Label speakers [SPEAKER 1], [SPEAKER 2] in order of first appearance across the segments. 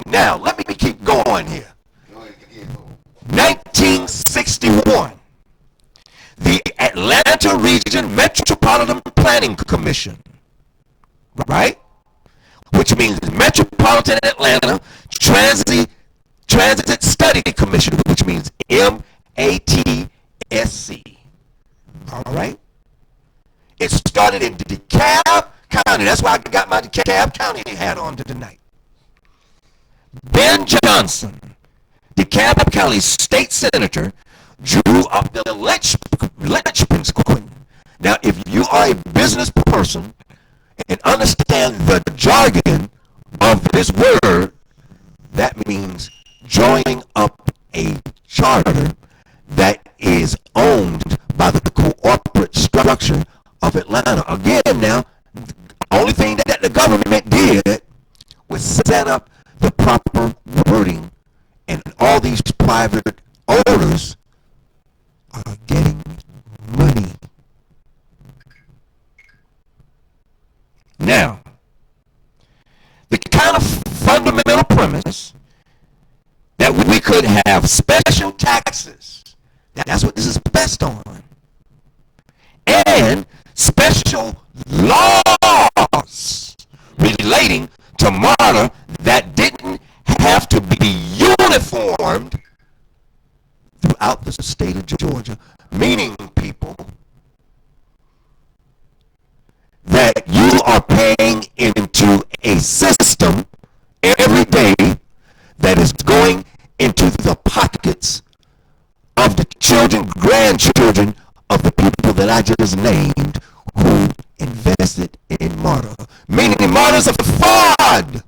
[SPEAKER 1] Now, let me keep going here. 1961, the Atlanta Region Metropolitan Planning Commission, right? Which means Metropolitan Atlanta Transit Study Commission, which means MATSC. All right? It started in DeKalb County. That's why I got my DeKalb County hat on tonight. Ben Johnson, DeKalb County State Senator, drew up the Lynchpin. Now, if you are a business person and understand the jargon of this word, that means drawing up a charter that is owned by the corporate structure of Atlanta. Again, now, the only thing that the government did was set up the proper wording, and all these private owners are getting money. Now, the kind of fundamental premise that we could have special taxes, that's what this is based on, and special laws relating to MARTA that didn't have to be uniformed throughout the state of Georgia, meaning, people, that you are paying into a system every day that is going into the pockets of the children, grandchildren of the people that I just named who invested in MARTA. Meaning MARTA is a fraud.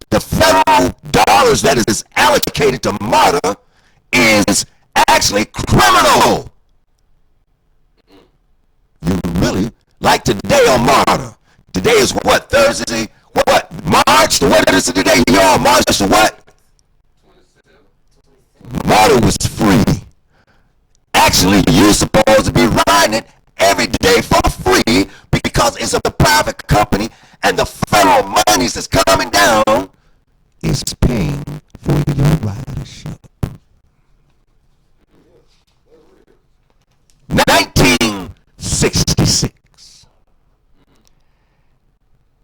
[SPEAKER 1] The federal dollars that is allocated to MARTA is actually criminal. You really, like today on MARTA. Today is what, Thursday? What, March? What is it today? Y'all, March to what? MARTA was free. Actually, you're supposed to be riding it every day for free because it's a private company and the federal monies that's coming down is paying for your ridership. 1966.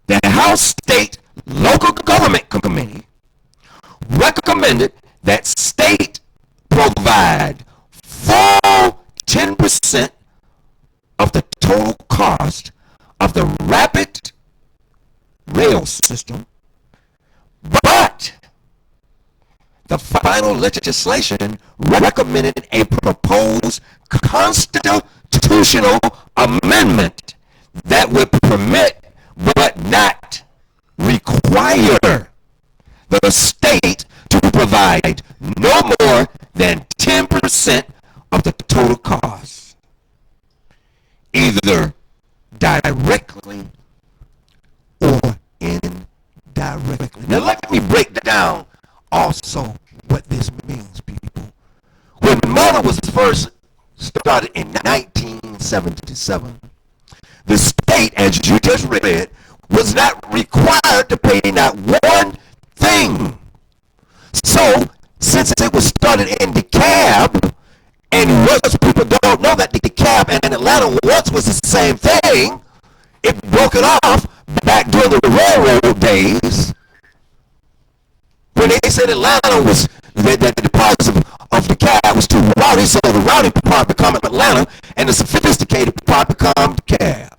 [SPEAKER 1] The House State Local Government Committee recommended that state provide full 10% of the total cost of the rapid rail system, but the final legislation recommended a proposed constitutional amendment that would permit but not require the state to provide no more than 10% of the total cost, either directly or indirectly. Now let me break down also what this means, people. When MARTA was first started in 1977, the state, as you just read, was not required to pay not one thing. So, since it was started in DeKalb, and most people don't know that DeKalb and Atlanta once was the same thing, it broke it off back during the railroad days, when they said Atlanta was, that the parts of DeKalb was too rowdy, so the rowdy part become Atlanta, and the sophisticated part become DeKalb.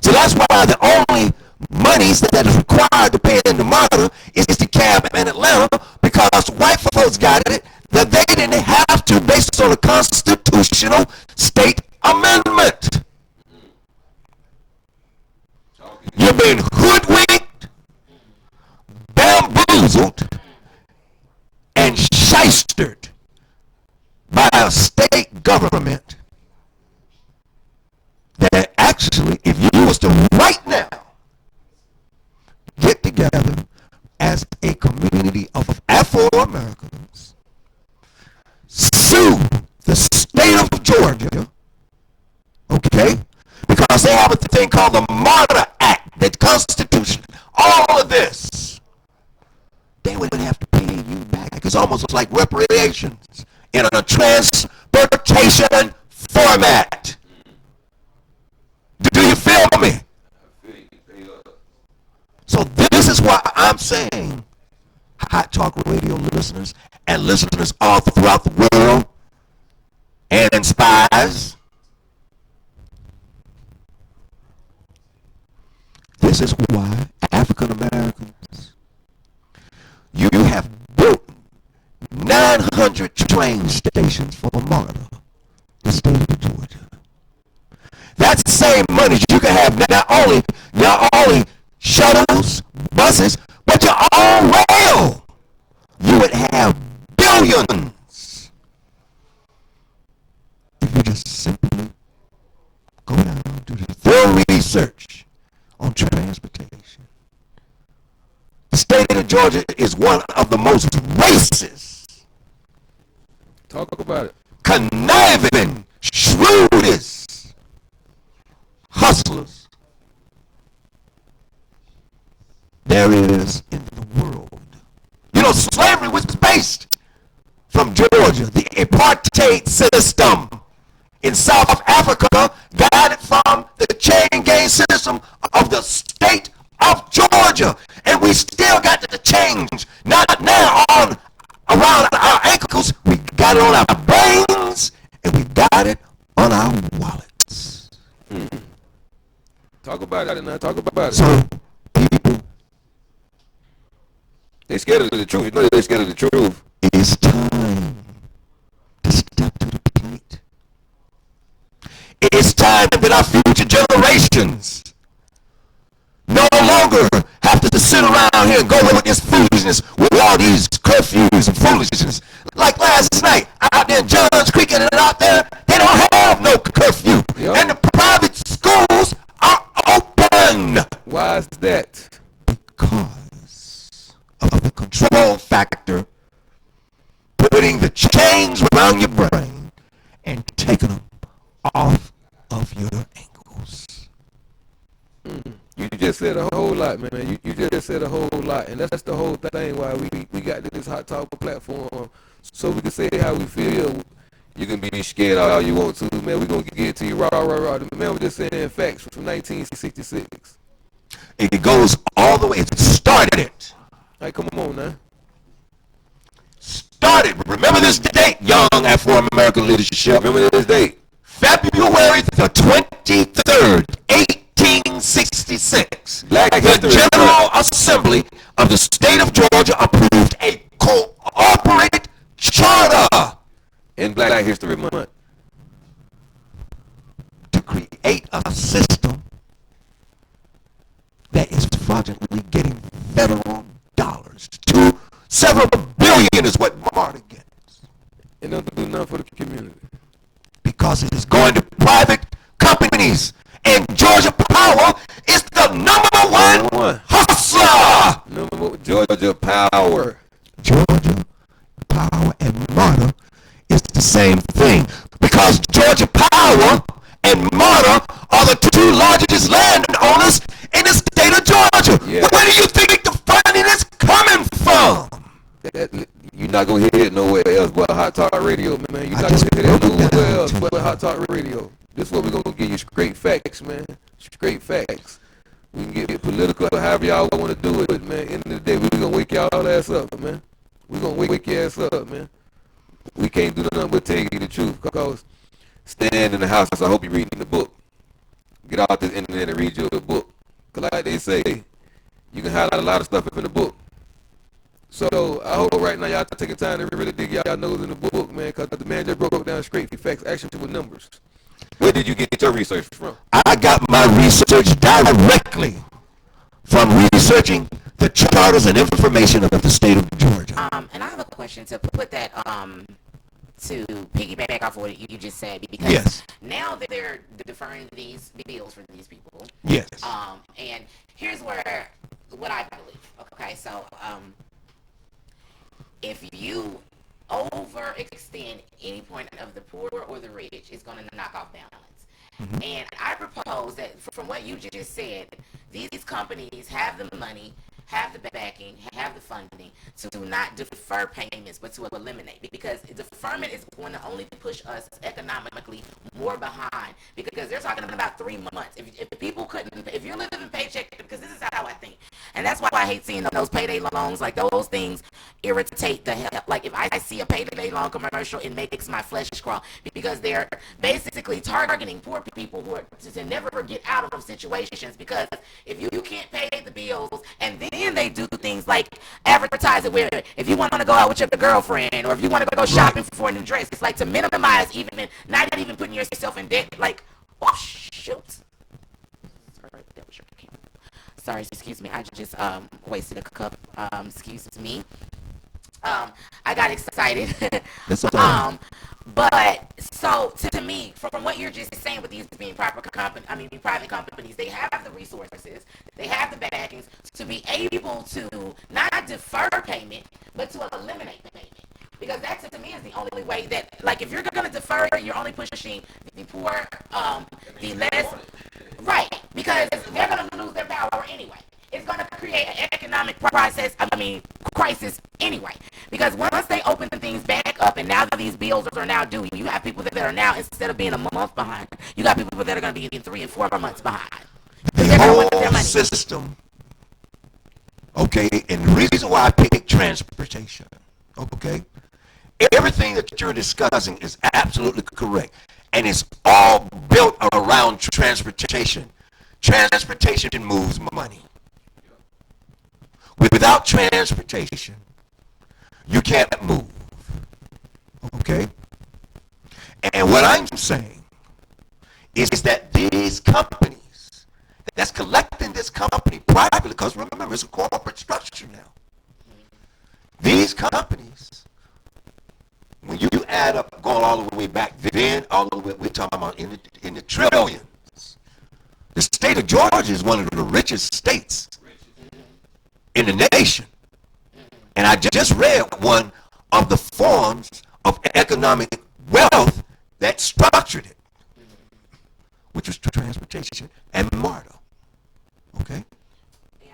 [SPEAKER 1] So that's why the only monies that is required to pay into MARTA is DeKalb and Atlanta, because white folks got it, that they didn't have to based on a constitutional state amendment. You've been hoodwinked, bamboozled, and shystered by a state government that actually, if you was to right now get together as a community of Afro-Americans, sue the state of Georgia, okay, because they have a thing called the MARTA Act, the Constitution, all of this almost like reparations in a transportation format. Do you feel me? So this is why I'm saying, Hot Talk Radio listeners and listeners all throughout the world and spies, this is why African Americans, you have built 900 train stations for MARTA, the state of Georgia. That's the same money you can have not only shuttles, buses, but your own rail. You would have billions if you just simply go down and do the thorough research on transportation. The state of Georgia is one of the most racist,
[SPEAKER 2] talk about it,
[SPEAKER 1] conniving, shrewdest hustlers there is in the world. You know, slavery was based from Georgia. The apartheid system in South Africa got it from the chain gang system of the state of Georgia. And we still got the change. Not now on around our ankles. We got it on our brains and we got it on our wallets.
[SPEAKER 2] Talk about it now. Talk about it.
[SPEAKER 1] So people,
[SPEAKER 2] they scared of the truth. You know they scared of the truth.
[SPEAKER 1] it's time to step to the plate. It's time that our future generations no longer have to sit around here and go with this foolishness with all these curfews and foolishness. Like last night, out there in Johns Creek and out there, they don't have no curfew.
[SPEAKER 2] Yep.
[SPEAKER 1] And the private schools are open.
[SPEAKER 2] Why is that?
[SPEAKER 1] Because of the control factor, putting the chains around your brain and taking them off of your ankles.
[SPEAKER 2] You just said a whole lot, man. You just said a whole lot, and that's the whole thing why we got this Hot Talk platform, so we can say how we feel. You can be scared all you want to, man. We're going to get to you raw. The man was just saying facts from 1966.
[SPEAKER 1] It goes all the way. It started it.
[SPEAKER 2] Hey, come on now.
[SPEAKER 1] Started. Remember this date, young Afro-American leadership.
[SPEAKER 2] Remember this date.
[SPEAKER 1] February the 23rd, 1866. The General Assembly of the state of Georgia approved a cooperative charter
[SPEAKER 2] In Black History Month.
[SPEAKER 1] to create a system that is fraudulently getting federal dollars. Several billion is what MARTA gets.
[SPEAKER 2] And don't do nothing for the community.
[SPEAKER 1] Because it is going to private companies. And Georgia Power is the number one hustler.
[SPEAKER 2] Georgia Power.
[SPEAKER 1] Georgia Power and MARTA is the same thing. Because Georgia Power and MARTA are the two largest landowners in the state of Georgia.
[SPEAKER 2] Yeah.
[SPEAKER 1] Where do you think the funding is coming from?
[SPEAKER 2] You're not going to hear it nowhere else but Hot Talk Radio, man. You're not going to hear it nowhere else but Hot Talk Radio. This is what we're going to give you, straight facts, man. Straight facts. We can get political however y'all want to do it, man. End of the day, we're going to wake y'all ass up, man. We're going to wake your ass up, man. We can't do nothing but tell you the truth, because stand in the house, I hope you're reading the book. Get out this internet and read your book. Because like they say, you can highlight a lot of stuff in the book. So I hope right now y'all taking time to really dig y'all nose in the book, man, because the man just broke down straight facts, actually with numbers. Where did you get your research from?
[SPEAKER 1] I got my research directly from researching the charters and information of the state of Georgia.
[SPEAKER 3] And I have a question to put that to piggyback off what you just said, because
[SPEAKER 1] Yes.
[SPEAKER 3] now they're deferring these bills for these people.
[SPEAKER 1] Yes.
[SPEAKER 3] And here's where what I believe. Okay, so if you overextend any point of the poor or the rich, it's going to knock off balance. Mm-hmm. And I propose that from what you just said, these companies have the money, have the backing, have the funding to not defer payments, but to eliminate. Because deferment is going to only push us economically more behind. Because they're talking about 3 months. If people couldn't, if you're living paycheck, because this is how I think, and that's why I hate seeing those payday loans. Like those things irritate the hell. Like if I see a payday loan commercial, it makes my flesh crawl because they're basically targeting poor people who are to never get out of situations. Because if you can't pay the bills, and then they do things like advertise it where if you want to go out with your girlfriend or if you want to go shopping for a new dress, it's like to minimize even not even putting yourself in debt. Like, oh shoot. Sorry, excuse me. I just wasted a cup. Excuse me. I got excited. But so to me, from what you're just saying, with these being private companies, they have the resources, they have the backings to be able to not defer payment, but to eliminate payment. Because that to me is the only way that, like, if you're going to defer, you're only pushing the poor, the less, right? Because they're going to lose their power anyway. It's going to create an economic crisis anyway. Because once they open things back up, and now that these bills are now due, you have people that are now, instead of being a month behind, you got people that are going to be in 3 and 4 months behind.
[SPEAKER 1] The whole system, okay, and the reason why I picked transportation, okay, everything that you're discussing is absolutely correct, and it's all built around transportation. Transportation moves money. Without transportation, you can't move, okay? And what I'm saying is that these companies that's collecting this company privately, because remember, it's a corporate structure now. These companies, when you add up, going all the way back then, all the way, we're talking about in the trillions. The state of Georgia is one of the richest states in the nation. And I just read one of the forms of economic wealth that structured it, which was transportation and MARTA. Okay? Yeah.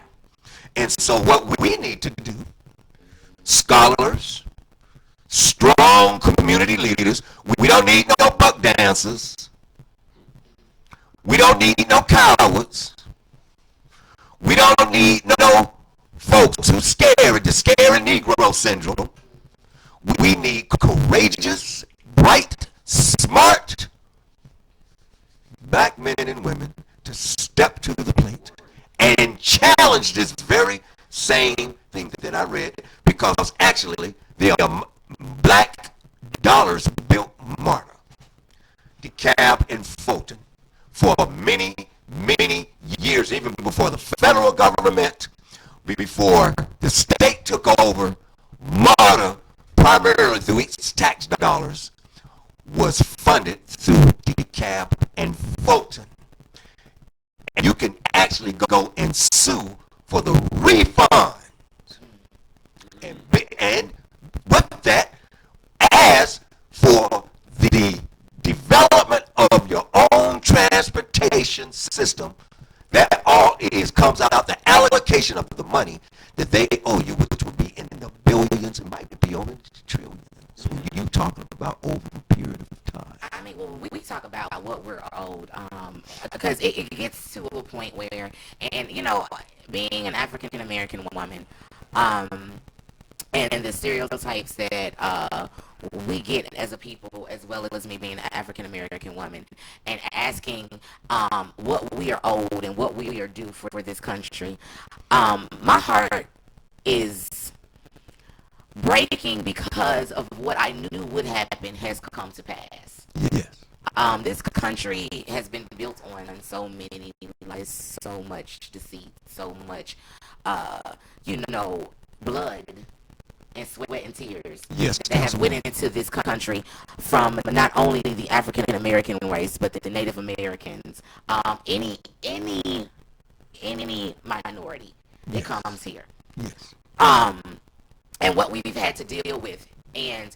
[SPEAKER 1] And so what we need to do, scholars, strong community leaders, we don't need no buck dancers. We don't need no cowards. We don't need no folks who scared, the scary Negro syndrome. We need courageous, bright, smart black men and women to step to the plate and challenge this very same thing that I read, because actually the black dollars built MARTA, DeKalb, and Fulton for many, many years, even before the federal government, before the state took over. MARTA, primarily through its tax dollars, was funded through DeKalb and Fulton. And you can actually go and sue for the refund. And with that, ask for the development of your own transportation system. That all it is comes out the allocation of the money that they owe you, which would be in the billions, it might be over the trillions. So you talking about over a period of time.
[SPEAKER 3] I mean, well, we talk about what we're owed, because it gets to a point where, and you know, being an African American woman, and the stereotypes that we get as a people, as well as me being an African American woman, and asking what we are owed and what we are due for this country. My heart is breaking because of what I knew would happen has come to pass.
[SPEAKER 1] Yes.
[SPEAKER 3] This country has been built on so many, like, so much deceit, so much, blood and sweat and tears,
[SPEAKER 1] yes,
[SPEAKER 3] that have went into this country from not only the African American race, but the Native Americans, any minority that comes here.
[SPEAKER 1] Yes.
[SPEAKER 3] And what we've had to deal with, and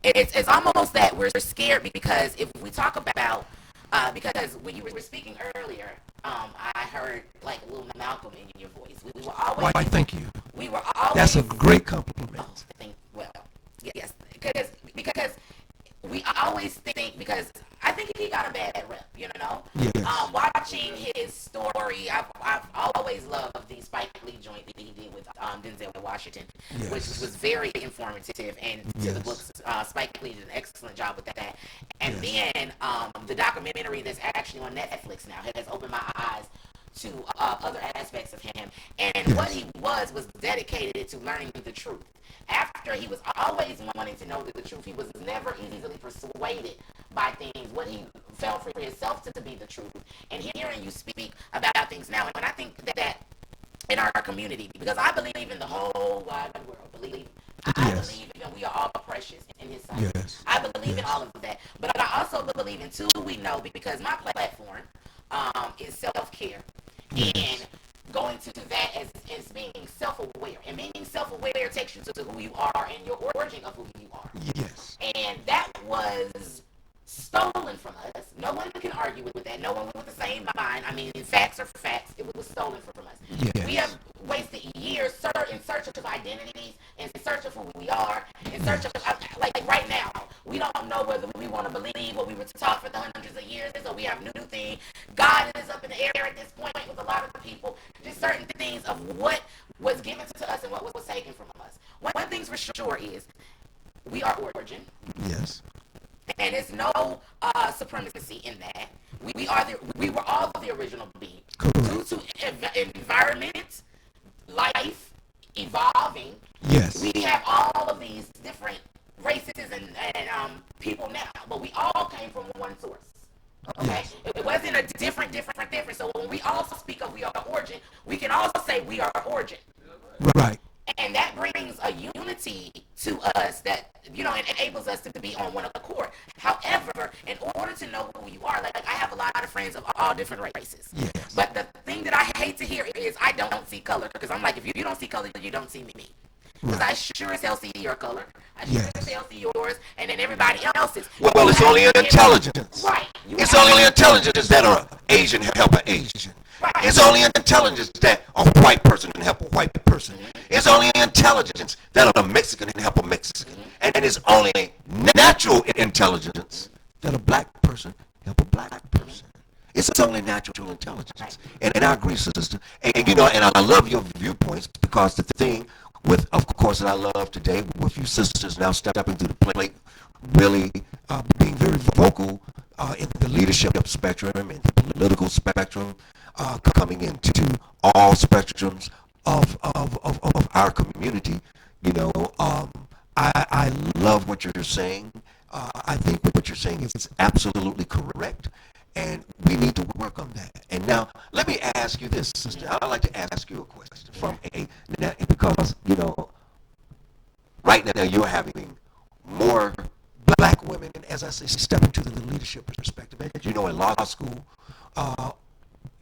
[SPEAKER 3] it's almost that we're scared, because if we talk about, because when you were speaking earlier, I heard like a little Malcolm in your voice. We were always.
[SPEAKER 1] Why, thank you.
[SPEAKER 3] We were always.
[SPEAKER 1] That's a great compliment.
[SPEAKER 3] Well, yes, because we always think, because I think he got a bad rep, you know.
[SPEAKER 1] Yes.
[SPEAKER 3] Watching his story, I've always loved the Spike Lee joint that he did with Denzel Washington,
[SPEAKER 1] Yes.
[SPEAKER 3] which was very informative, and to
[SPEAKER 1] Yes.
[SPEAKER 3] the books, Spike Lee did an excellent job with that. And
[SPEAKER 1] Yes.
[SPEAKER 3] then the documentary that's actually on Netflix now has opened my eyes to other aspects of him, and what he was dedicated to learning the truth. After he was always wanting to know the truth, he was never easily persuaded by things. What he felt for himself to be the truth, and hearing you speak about things now, and I think that in our community, because I believe in the whole wide world, I believe that we are all precious in His sight.
[SPEAKER 1] Yes.
[SPEAKER 3] I believe in all of that, but I also believe in too. We know, because my platform is self-care. And going to that as being self-aware. And being self-aware takes you to who you are and your origin of who you are.
[SPEAKER 1] Yes.
[SPEAKER 3] And that was stolen from us. No one can argue with that. No one with the same mind. I mean, facts are facts. It was stolen from us.
[SPEAKER 1] Yes.
[SPEAKER 3] We have wasted years in search of identities, in search of who we are, in search of, like right now, we don't know whether we want to believe what we were taught for the hundreds of years, or we have new things. God is up in the air at this point with a lot of the people. Just certain things of what was given to us and what was taken from us. One thing's for sure is we are origin.
[SPEAKER 1] Yes.
[SPEAKER 3] And there's no supremacy in that. We were all the original being. Due to environment, life, evolving.
[SPEAKER 1] Yes.
[SPEAKER 3] We have all of these different races and people now, but we all came from one source. Okay,
[SPEAKER 1] Yes.
[SPEAKER 3] it wasn't a different. So when we also speak of we are origin, we can also say we are origin.
[SPEAKER 1] Right.
[SPEAKER 3] And that brings a unity to us that, enables us to be on one accord. However, in order to know who you are, like I have a lot of friends of all different races.
[SPEAKER 1] Yes.
[SPEAKER 3] But the thing that I hate to hear is I don't see color, because I'm like, if you don't see color, you don't see me. Because I sure as hell see your color. I sure as hell see yours, and then everybody else's.
[SPEAKER 1] Well, it's only intelligence.
[SPEAKER 3] Right.
[SPEAKER 1] It's only intelligence that an Asian help an Asian.
[SPEAKER 3] Right.
[SPEAKER 1] It's only intelligence that a white person can help a white person. It's only intelligence that a Mexican can help a Mexican. And it's only natural intelligence that a black person help a black person. It's only natural intelligence. And I agree, sister. And and I love your viewpoints, because the thing with, of course, that I love today with you sisters now stepping to the plate, really being very vocal in the leadership spectrum and the political spectrum, coming into all spectrums of our community. I love what you're saying. I think what you're saying is absolutely correct, and we need to work on that. And now, let me ask you this, sister. I'd like to ask you a question because right now you're having more black women, as I say, step into the leadership perspective. And in law school,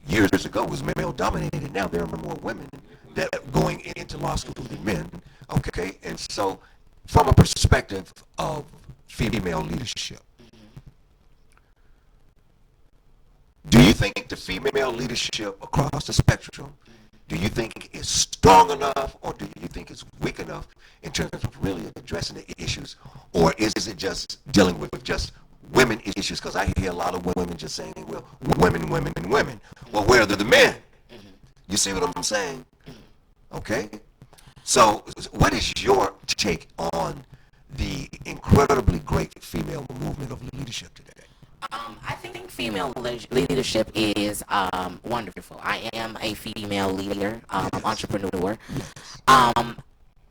[SPEAKER 1] years ago was male dominated. Now there are more women that are going into law school than men. Okay, and so from a perspective of female leadership, do you think the female leadership across the spectrum, do you think is strong enough, or do you think it's weak enough in terms of really addressing the issues, or is it just dealing with just women issues? Because I hear a lot of women just saying, well, women. Well, where are the men? You see what I'm saying? Okay. So what is your take on the incredibly great female movement of leadership today?
[SPEAKER 3] I think female leadership is wonderful. I am a female leader, entrepreneur.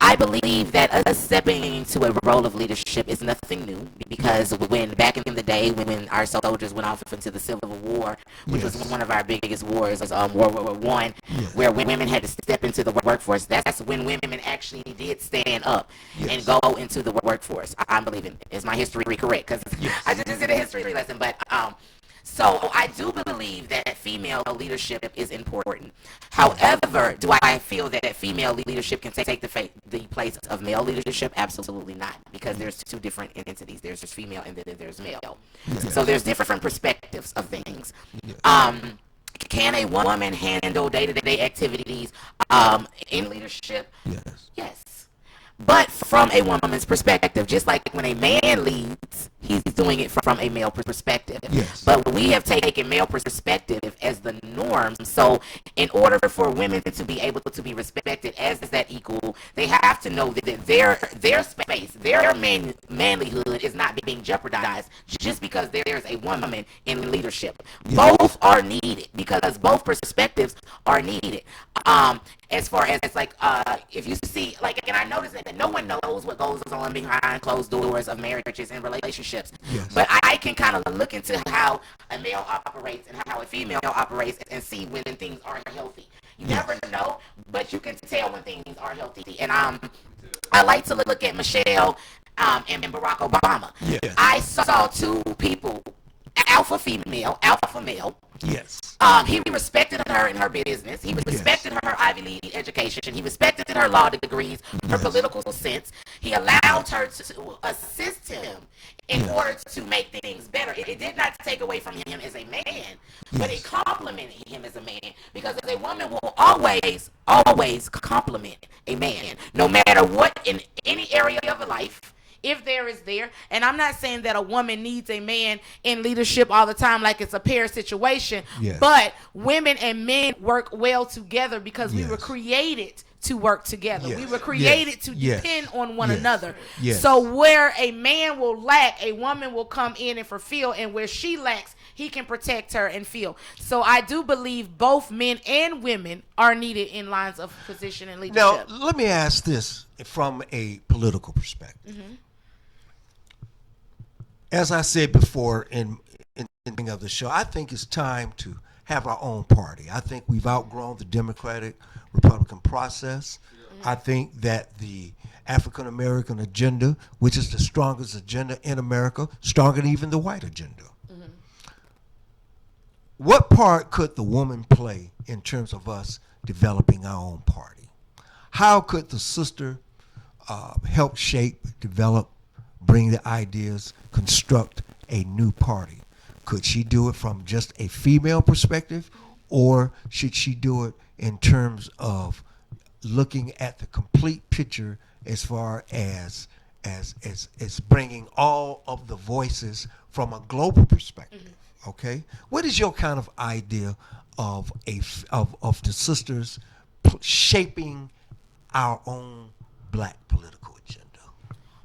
[SPEAKER 3] I believe that us stepping into a role of leadership is nothing new, because when back in the day when our soldiers went off into the Civil War, which was one of our biggest wars, World War I, where women had to step into the workforce, that's when women actually did stand up and go into the workforce. I'm believing, is my history correct? Because I just did a history lesson, but so I do believe that female leadership is important. However, do I feel that female leadership can take the place of male leadership? Absolutely not, because there's two different entities. There's just female and then there's male. So there's different perspectives of things. Can a woman handle day-to-day activities in leadership?
[SPEAKER 1] Yes.
[SPEAKER 3] Yes. But from a woman's perspective, just like when a man leads, he's doing it from a male perspective.
[SPEAKER 1] Yes.
[SPEAKER 3] But we have taken male perspective as the norm. So in order for women to be able to be respected as that equal, they have to know that their space, their manlyhood is not being jeopardized just because there's a woman in leadership.
[SPEAKER 1] Yeah.
[SPEAKER 3] Both are needed because both perspectives are needed. As far as like if you see like, and I noticed that no one knows what goes on behind closed doors of marriages and relationships.
[SPEAKER 1] Yes.
[SPEAKER 3] But I can kind of look into how a male operates and how a female operates and see when things are healthy. You
[SPEAKER 1] Yes.
[SPEAKER 3] never know, but you can tell when things are healthy. And I like to look at Michelle and Barack Obama.
[SPEAKER 1] Yes.
[SPEAKER 3] I saw two people, alpha male.
[SPEAKER 1] Yes.
[SPEAKER 3] He respected her in her business. He respected her Ivy League education. He respected her law degrees, her
[SPEAKER 1] Yes.
[SPEAKER 3] political sense. He allowed her to assist him in
[SPEAKER 1] Yes.
[SPEAKER 3] order to make things better. It did not take away from him as a man, but
[SPEAKER 1] Yes.
[SPEAKER 3] it complimented him as a man, because a woman will always compliment a man, no matter what, in any area of life. If there is there, and I'm not saying that a woman needs a man in leadership all the time like it's a pair situation,
[SPEAKER 1] Yes.
[SPEAKER 3] but women and men work well together because we
[SPEAKER 1] Yes.
[SPEAKER 3] were created to work together.
[SPEAKER 1] Yes.
[SPEAKER 3] We were created
[SPEAKER 1] Yes.
[SPEAKER 3] to
[SPEAKER 1] Yes.
[SPEAKER 3] depend on one
[SPEAKER 1] Yes.
[SPEAKER 3] another.
[SPEAKER 1] Yes.
[SPEAKER 3] So where a man will lack, a woman will come in and fulfill, and where she lacks, he can protect her and fill. So I do believe both men and women are needed in lines of position and
[SPEAKER 1] Now,
[SPEAKER 3] leadership.
[SPEAKER 1] let me ask this from a political perspective. As I said before in the beginning of the show, I think it's time to have our own party. I think we've outgrown the Democratic Republican process. I think that the African American agenda, which is the strongest agenda in America, stronger than even the white agenda. What part could the woman play in terms of us developing our own party? How could the sister help shape, develop, bring the ideas, construct a new party? Could she do it from just a female perspective, or should she do it in terms of looking at the complete picture as far as bringing all of the voices from a global perspective? Okay, what is your kind of idea of the sisters shaping our own black political agenda?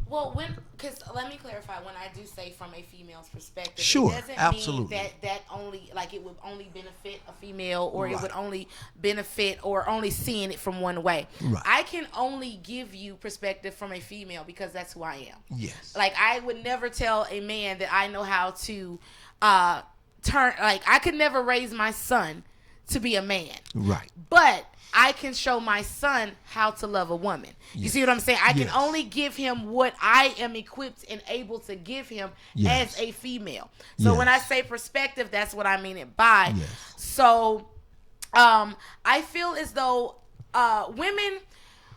[SPEAKER 3] Well, because let me clarify, when I do say from a female's perspective,
[SPEAKER 1] Sure,
[SPEAKER 3] it doesn't
[SPEAKER 1] absolutely.
[SPEAKER 3] mean that only, like, it would only benefit a female, or it
[SPEAKER 1] Right.
[SPEAKER 3] would only benefit, or only seeing it from one way.
[SPEAKER 1] Right.
[SPEAKER 3] I can only give you perspective from a female because that's who I am.
[SPEAKER 1] Yes.
[SPEAKER 3] Like, I would never tell a man that I know how to turn, like, I could never raise my son to be a man.
[SPEAKER 1] Right.
[SPEAKER 3] But I can show my son how to love a woman. You
[SPEAKER 1] Yes.
[SPEAKER 3] see what I'm saying? I can
[SPEAKER 1] Yes.
[SPEAKER 3] only give him what I am equipped and able to give him
[SPEAKER 1] Yes.
[SPEAKER 3] as a female. So when I
[SPEAKER 1] Yes.
[SPEAKER 3] say perspective, that's what I mean it by.
[SPEAKER 1] Yes.
[SPEAKER 3] So I feel as though women,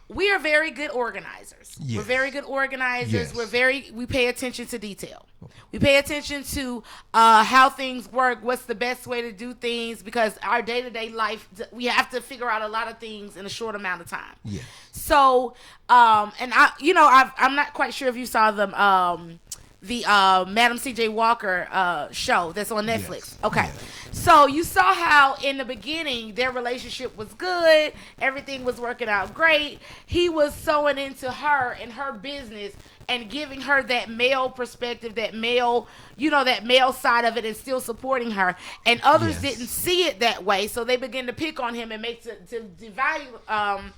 [SPEAKER 3] we are very good organizers.
[SPEAKER 1] Yes.
[SPEAKER 3] We're very good organizers.
[SPEAKER 1] Yes.
[SPEAKER 3] We pay attention to detail. We pay attention to how things work, what's the best way to do things, because our day-to-day life, we have to figure out a lot of things in a short amount of time.
[SPEAKER 1] Yes.
[SPEAKER 3] So, and I'm not quite sure if you saw the Madam C.J. Walker show that's on Netflix.
[SPEAKER 1] Yes.
[SPEAKER 3] Okay.
[SPEAKER 1] Yes.
[SPEAKER 3] So you saw how in the beginning their relationship was good. Everything was working out great. He was sewing into her and her business and giving her that male perspective, that male side of it, and still supporting her. And others
[SPEAKER 1] Yes.
[SPEAKER 3] didn't see it that way. So they began to pick on him and make to devalue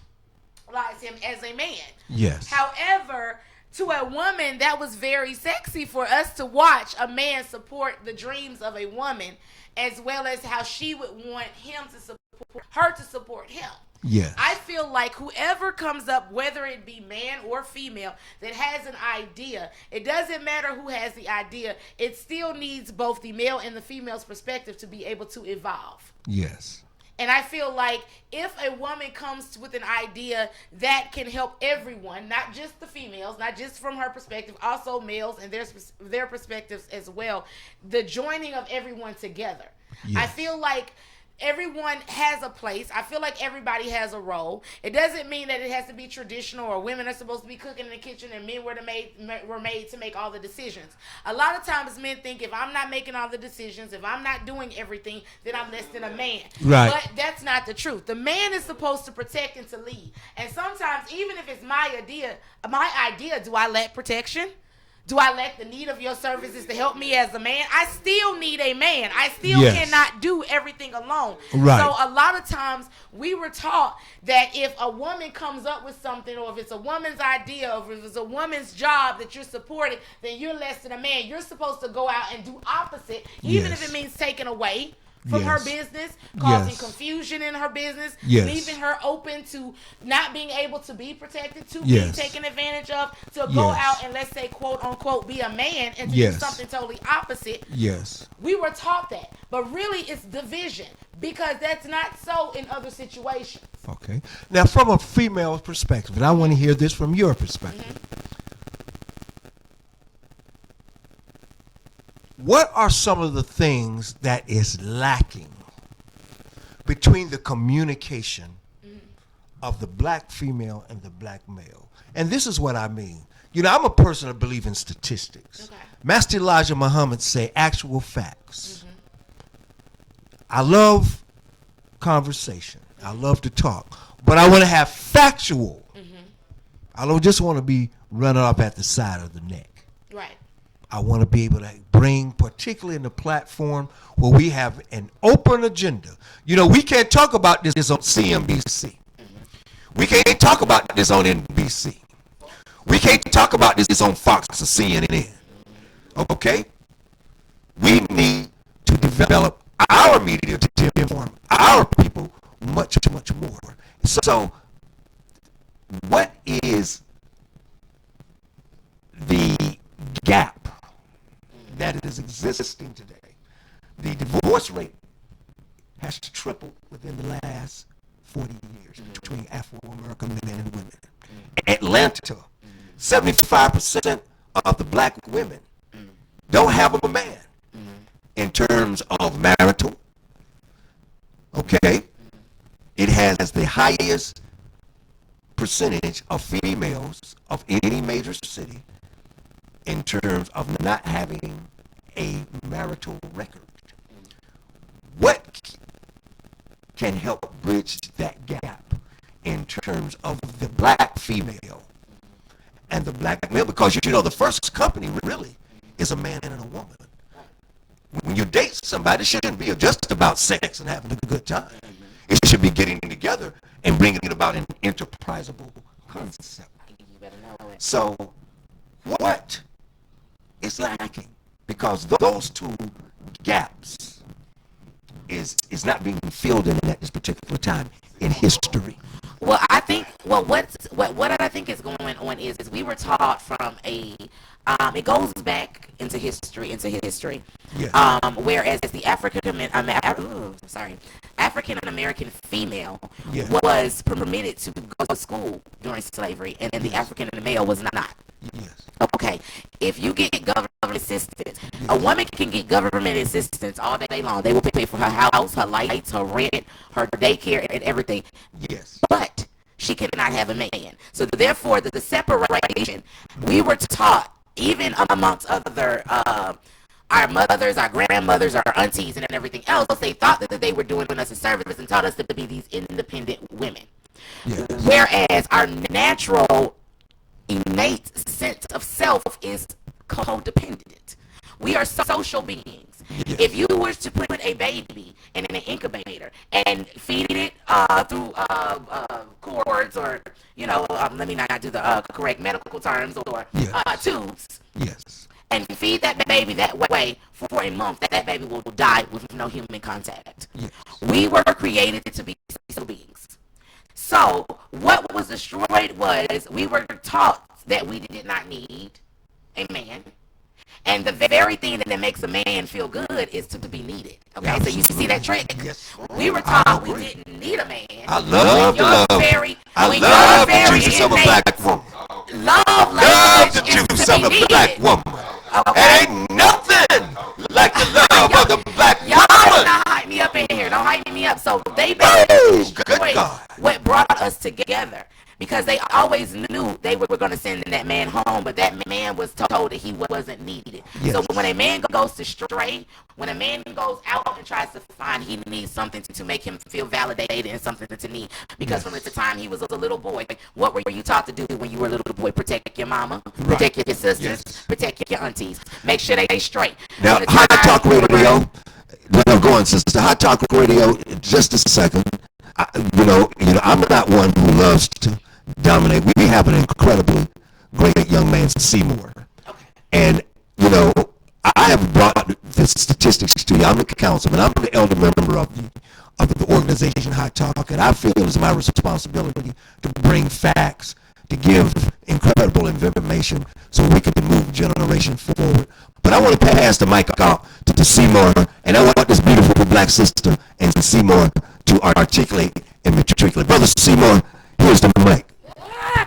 [SPEAKER 3] him as a man.
[SPEAKER 1] Yes.
[SPEAKER 3] However, to a woman, that was very sexy for us to watch a man support the dreams of a woman, as well as how she would want him to support her to support him.
[SPEAKER 1] Yes.
[SPEAKER 3] I feel like whoever comes up, whether it be man or female, that has an idea, it doesn't matter who has the idea, it still needs both the male and the female's perspective to be able to evolve.
[SPEAKER 1] Yes.
[SPEAKER 3] And I feel like if a woman comes with an idea that can help everyone, not just the females, not just from her perspective, also males and their perspectives as well, the joining of everyone together.
[SPEAKER 1] Yes.
[SPEAKER 3] I feel like everyone has a place. I feel like everybody has a role. It doesn't mean that it has to be traditional or women are supposed to be cooking in the kitchen and men were made to make all the decisions. A lot of times men think if I'm not making all the decisions, if I'm not doing everything, then I'm less than a man.
[SPEAKER 1] Right.
[SPEAKER 3] But that's not the truth. The man is supposed to protect and to lead. And sometimes, even if it's my idea, do I lack protection? Do I lack the need of your services to help me as a man? I still need a man. I still cannot do everything alone.
[SPEAKER 1] Right.
[SPEAKER 3] So a lot of times we were taught that if a woman comes up with something, or if it's a woman's idea, or if it's a woman's job that you're supporting, then you're less than a man. You're supposed to go out and do opposite, even if it means taking away from her business, causing confusion in her business, leaving her open to not being able to be protected, to being taken advantage of, to go out and, let's say, quote unquote, be a man and to do something totally opposite.
[SPEAKER 1] Yes.
[SPEAKER 3] We were taught that. But really it's division, because that's not so in other situations.
[SPEAKER 1] Okay. Now, from a female perspective, and I want to hear this from your perspective. What are some of the things that is lacking between the communication of the black female and the black male? And this is what I mean. You know, I'm a person that believes in statistics.
[SPEAKER 3] Okay.
[SPEAKER 1] Master Elijah Muhammad say actual facts. I love conversation. I love to talk. But I want to have factual. I don't just want to be running up at the side of the neck.
[SPEAKER 3] Right.
[SPEAKER 1] I want to be able to bring, particularly in the platform where we have an open agenda. You know, we can't talk about this on CNBC. We can't talk about this on NBC. We can't talk about this on Fox or CNN. Okay? We need to develop our media to inform our people much, much more. So, what is the gap that is existing today? The divorce rate has tripled within the last 40 years between Afro-American men and women. Atlanta, 75% of the black women don't have a man in terms of marital. Okay? It has the highest percentage of females of any major city in terms of not having a marital record. What can help bridge that gap in terms of the black female and the black male? Because you know the first company really is a man and a woman. When you date somebody, it shouldn't be just about sex and having a good time. It should be getting together and bringing about an enterprisable concept. So what is lacking? Because those two gaps is not being filled in at this particular time in history.
[SPEAKER 3] Well, I think what I think is going on is we were taught from it goes back into history.
[SPEAKER 1] Yes.
[SPEAKER 3] Whereas the African American female
[SPEAKER 1] Yes.
[SPEAKER 3] was permitted to go to school during slavery, and the African male was not.
[SPEAKER 1] Yes.
[SPEAKER 3] Okay, if you get government assistance, a woman can get government assistance all day long. They will pay for her house, her lights, her rent, her daycare, and everything.
[SPEAKER 1] Yes.
[SPEAKER 3] But she cannot have a man. So therefore, the separation, we were taught, even amongst other our mothers, our grandmothers, our aunties, and everything else, they thought that they were doing us a service and taught us to be these independent women.
[SPEAKER 1] Yes.
[SPEAKER 3] Whereas our natural, innate sense of self is codependent. We are social beings.
[SPEAKER 1] Yes.
[SPEAKER 3] If you were to put a baby in an incubator and feed it through cords, or let me not do the correct medical terms, or tubes,
[SPEAKER 1] Yes.
[SPEAKER 3] and feed that baby that way for a month, that baby will die with no human contact.
[SPEAKER 1] Yes.
[SPEAKER 3] We were created to be social beings. So what was destroyed was we were taught that we did not need a man. And the very thing that makes a man feel good is to be needed. Okay,
[SPEAKER 1] Yeah,
[SPEAKER 3] so you see that trick?
[SPEAKER 1] Yes.
[SPEAKER 3] We were taught we didn't need a man.
[SPEAKER 1] I love the love. I
[SPEAKER 3] when
[SPEAKER 1] love
[SPEAKER 3] you're
[SPEAKER 1] the
[SPEAKER 3] very
[SPEAKER 1] juice of a
[SPEAKER 3] innate,
[SPEAKER 1] black woman.
[SPEAKER 3] Love
[SPEAKER 1] Love the
[SPEAKER 3] language is
[SPEAKER 1] juice
[SPEAKER 3] to
[SPEAKER 1] of
[SPEAKER 3] be
[SPEAKER 1] a
[SPEAKER 3] needed.
[SPEAKER 1] black woman.
[SPEAKER 3] Okay.
[SPEAKER 1] Ain't nothing like the love of the black
[SPEAKER 3] Y'all
[SPEAKER 1] woman.
[SPEAKER 3] not hype me up in here. Don't hype me up. because they always knew they were going to send that man home, but that man was told that he wasn't needed.
[SPEAKER 1] Yes.
[SPEAKER 3] So when a man goes astray, when a man goes out and tries to find, he needs something to make him feel validated and something to need. Because from the time he was a little boy, what were you taught to do when you were a little boy? Protect your mama, protect your sisters,
[SPEAKER 1] Yes.
[SPEAKER 3] protect your aunties, make sure they straight.
[SPEAKER 1] Now,
[SPEAKER 3] From the
[SPEAKER 1] Hot
[SPEAKER 3] time
[SPEAKER 1] Talk
[SPEAKER 3] you were-
[SPEAKER 1] Radio. No, go on, sister. Hot Talk Radio. Just a second. I'm not one who loves to dominate. We have an incredibly great young man, Seymour, and I have brought the statistics to you. I'm the councilman. I'm the elder member of the organization Hot Talk, and I feel it's my responsibility to bring facts, to give incredible information, so we can move generation forward. But I want to pass the mic out to Seymour, and I want this beautiful black sister and Seymour to articulate and matriculate. Brother Seymour, here's the mic.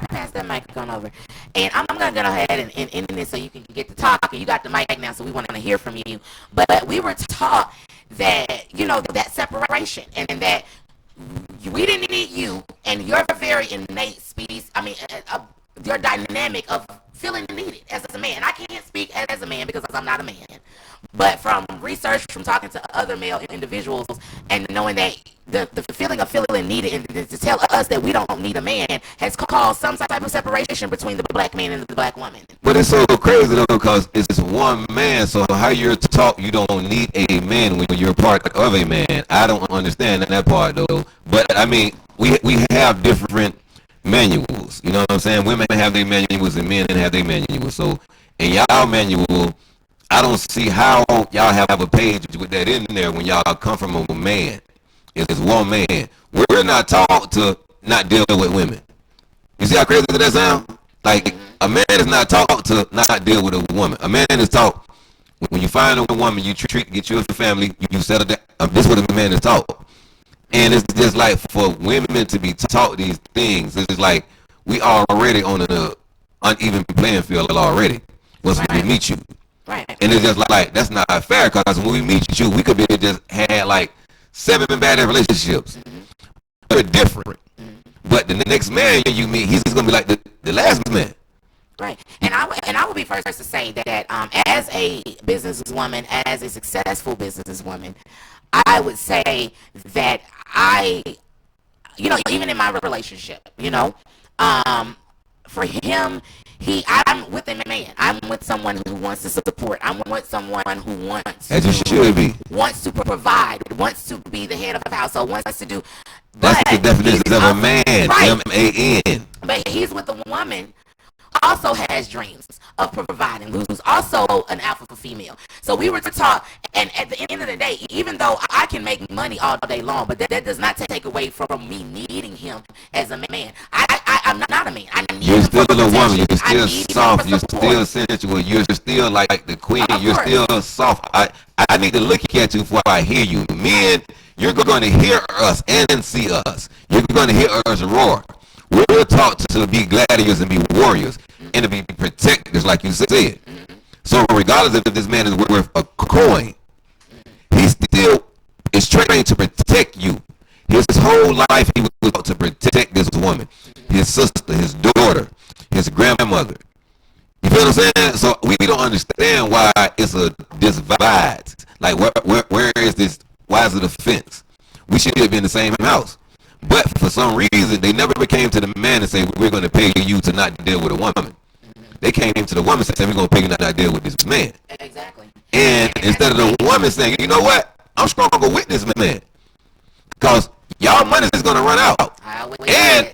[SPEAKER 3] Pass that mic on over. And I'm going to go ahead and end this so you can get to talk. You got the mic now, so we want to hear from you. But we were taught that, that separation and that we didn't need you and your very innate species, your dynamic of feeling needed as a man. I can't speak as a man because I'm not a man. But from research, from talking to other male individuals, and knowing that the feeling of feeling needed and to tell us that we don't need a man has caused some type of separation between the black man and the black woman.
[SPEAKER 2] But it's so crazy though, because it's one man. So how you're taught you don't need a man when you're part of a man. I don't understand that part though. But I mean, we have different manuals. You know what I'm saying? Women have their manuals and men have their manuals. So in y'all manual, I don't see how y'all have a page with that in there when y'all come from a man. It's one man. We're not taught to not deal with women. You see how crazy that sound? Like, a man is not taught to not deal with a woman. A man is taught, when you find a woman, you get you a family, you settle down. This is what a man is taught. And it's just like, for women to be taught these things, it's just like, we already on an uneven playing field already once we meet you.
[SPEAKER 3] Right.
[SPEAKER 2] And it's just like, that's not fair, because when we meet you, we could be just had like 7 bad relationships. They're different. But the next man you meet, he's going to be like the last man.
[SPEAKER 3] Right. And I would be first to say that as a businesswoman, as a successful businesswoman, I would say that even in my relationship, for him, I'm with a man. I'm with someone who wants to support. I'm with someone who wants
[SPEAKER 2] As you should be.
[SPEAKER 3] Wants to provide, wants to be the head of the household, wants to do.
[SPEAKER 2] That's the definition of a man.
[SPEAKER 3] Right.
[SPEAKER 2] M-A-N.
[SPEAKER 3] But he's with a woman who also has dreams of providing, who's also an alpha female. So we were taught, and at the end of the day, even though I can make money all day long, but that does not take away from me needing him as a man. I'm not a man. I need
[SPEAKER 2] You're
[SPEAKER 3] him
[SPEAKER 2] still
[SPEAKER 3] for
[SPEAKER 2] a woman.
[SPEAKER 3] protection.
[SPEAKER 2] You're
[SPEAKER 3] I
[SPEAKER 2] still
[SPEAKER 3] need him
[SPEAKER 2] soft.
[SPEAKER 3] for
[SPEAKER 2] You're
[SPEAKER 3] support.
[SPEAKER 2] still sensual. You're still like the queen.
[SPEAKER 3] Of
[SPEAKER 2] You're
[SPEAKER 3] course.
[SPEAKER 2] still soft. I need to look at you before I hear you. Men, you're going to hear us and see us. You're going to hear us roar. We're taught to be gladiators and be warriors and to be protectors, like you said. So regardless if this man is worth a coin, he still is trained to protect you. His whole life he was taught to protect this woman, his sister, his daughter, his grandmother. You feel what I'm saying? So we don't understand why it's a divide. Like where is this? Why is it a fence? We should be in the same house. But for some reason, they never came to the man and say, we're going to pay you to not deal with a woman. They came to the woman and said, we're going to pay you not to deal with this man.
[SPEAKER 3] Exactly.
[SPEAKER 2] And instead of the woman saying, you know what? I'm stronger with this man. Because y'all money is going to run out. And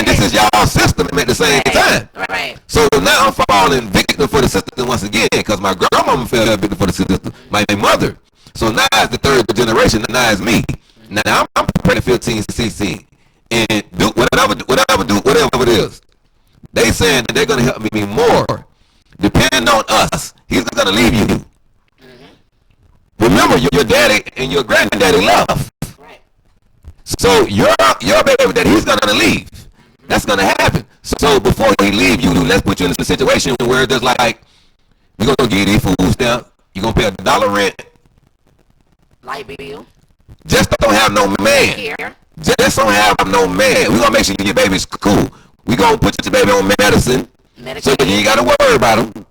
[SPEAKER 2] this is y'all system at the same time.
[SPEAKER 3] Right.
[SPEAKER 2] So now I'm falling victim for the system once again, because my grandmama fell victim for the system, my mother. So now it's the third generation, now it's me. Now I'm prepared 15, 16, and do whatever it is. They saying that they're gonna help me more. Depending on us, he's gonna leave you. Remember, your daddy and your granddaddy left.
[SPEAKER 3] Right.
[SPEAKER 2] So your baby that he's gonna leave. That's gonna happen. So before he leave you, let's put you in a situation where there's like, you're gonna get these food stamps, you're gonna pay $1 rent.
[SPEAKER 3] Light bill.
[SPEAKER 2] Just don't have no man.
[SPEAKER 3] Here.
[SPEAKER 1] Just don't have no man. We gonna make sure your baby's cool. We gonna put your baby on medicine, so that you ain't gotta worry about him.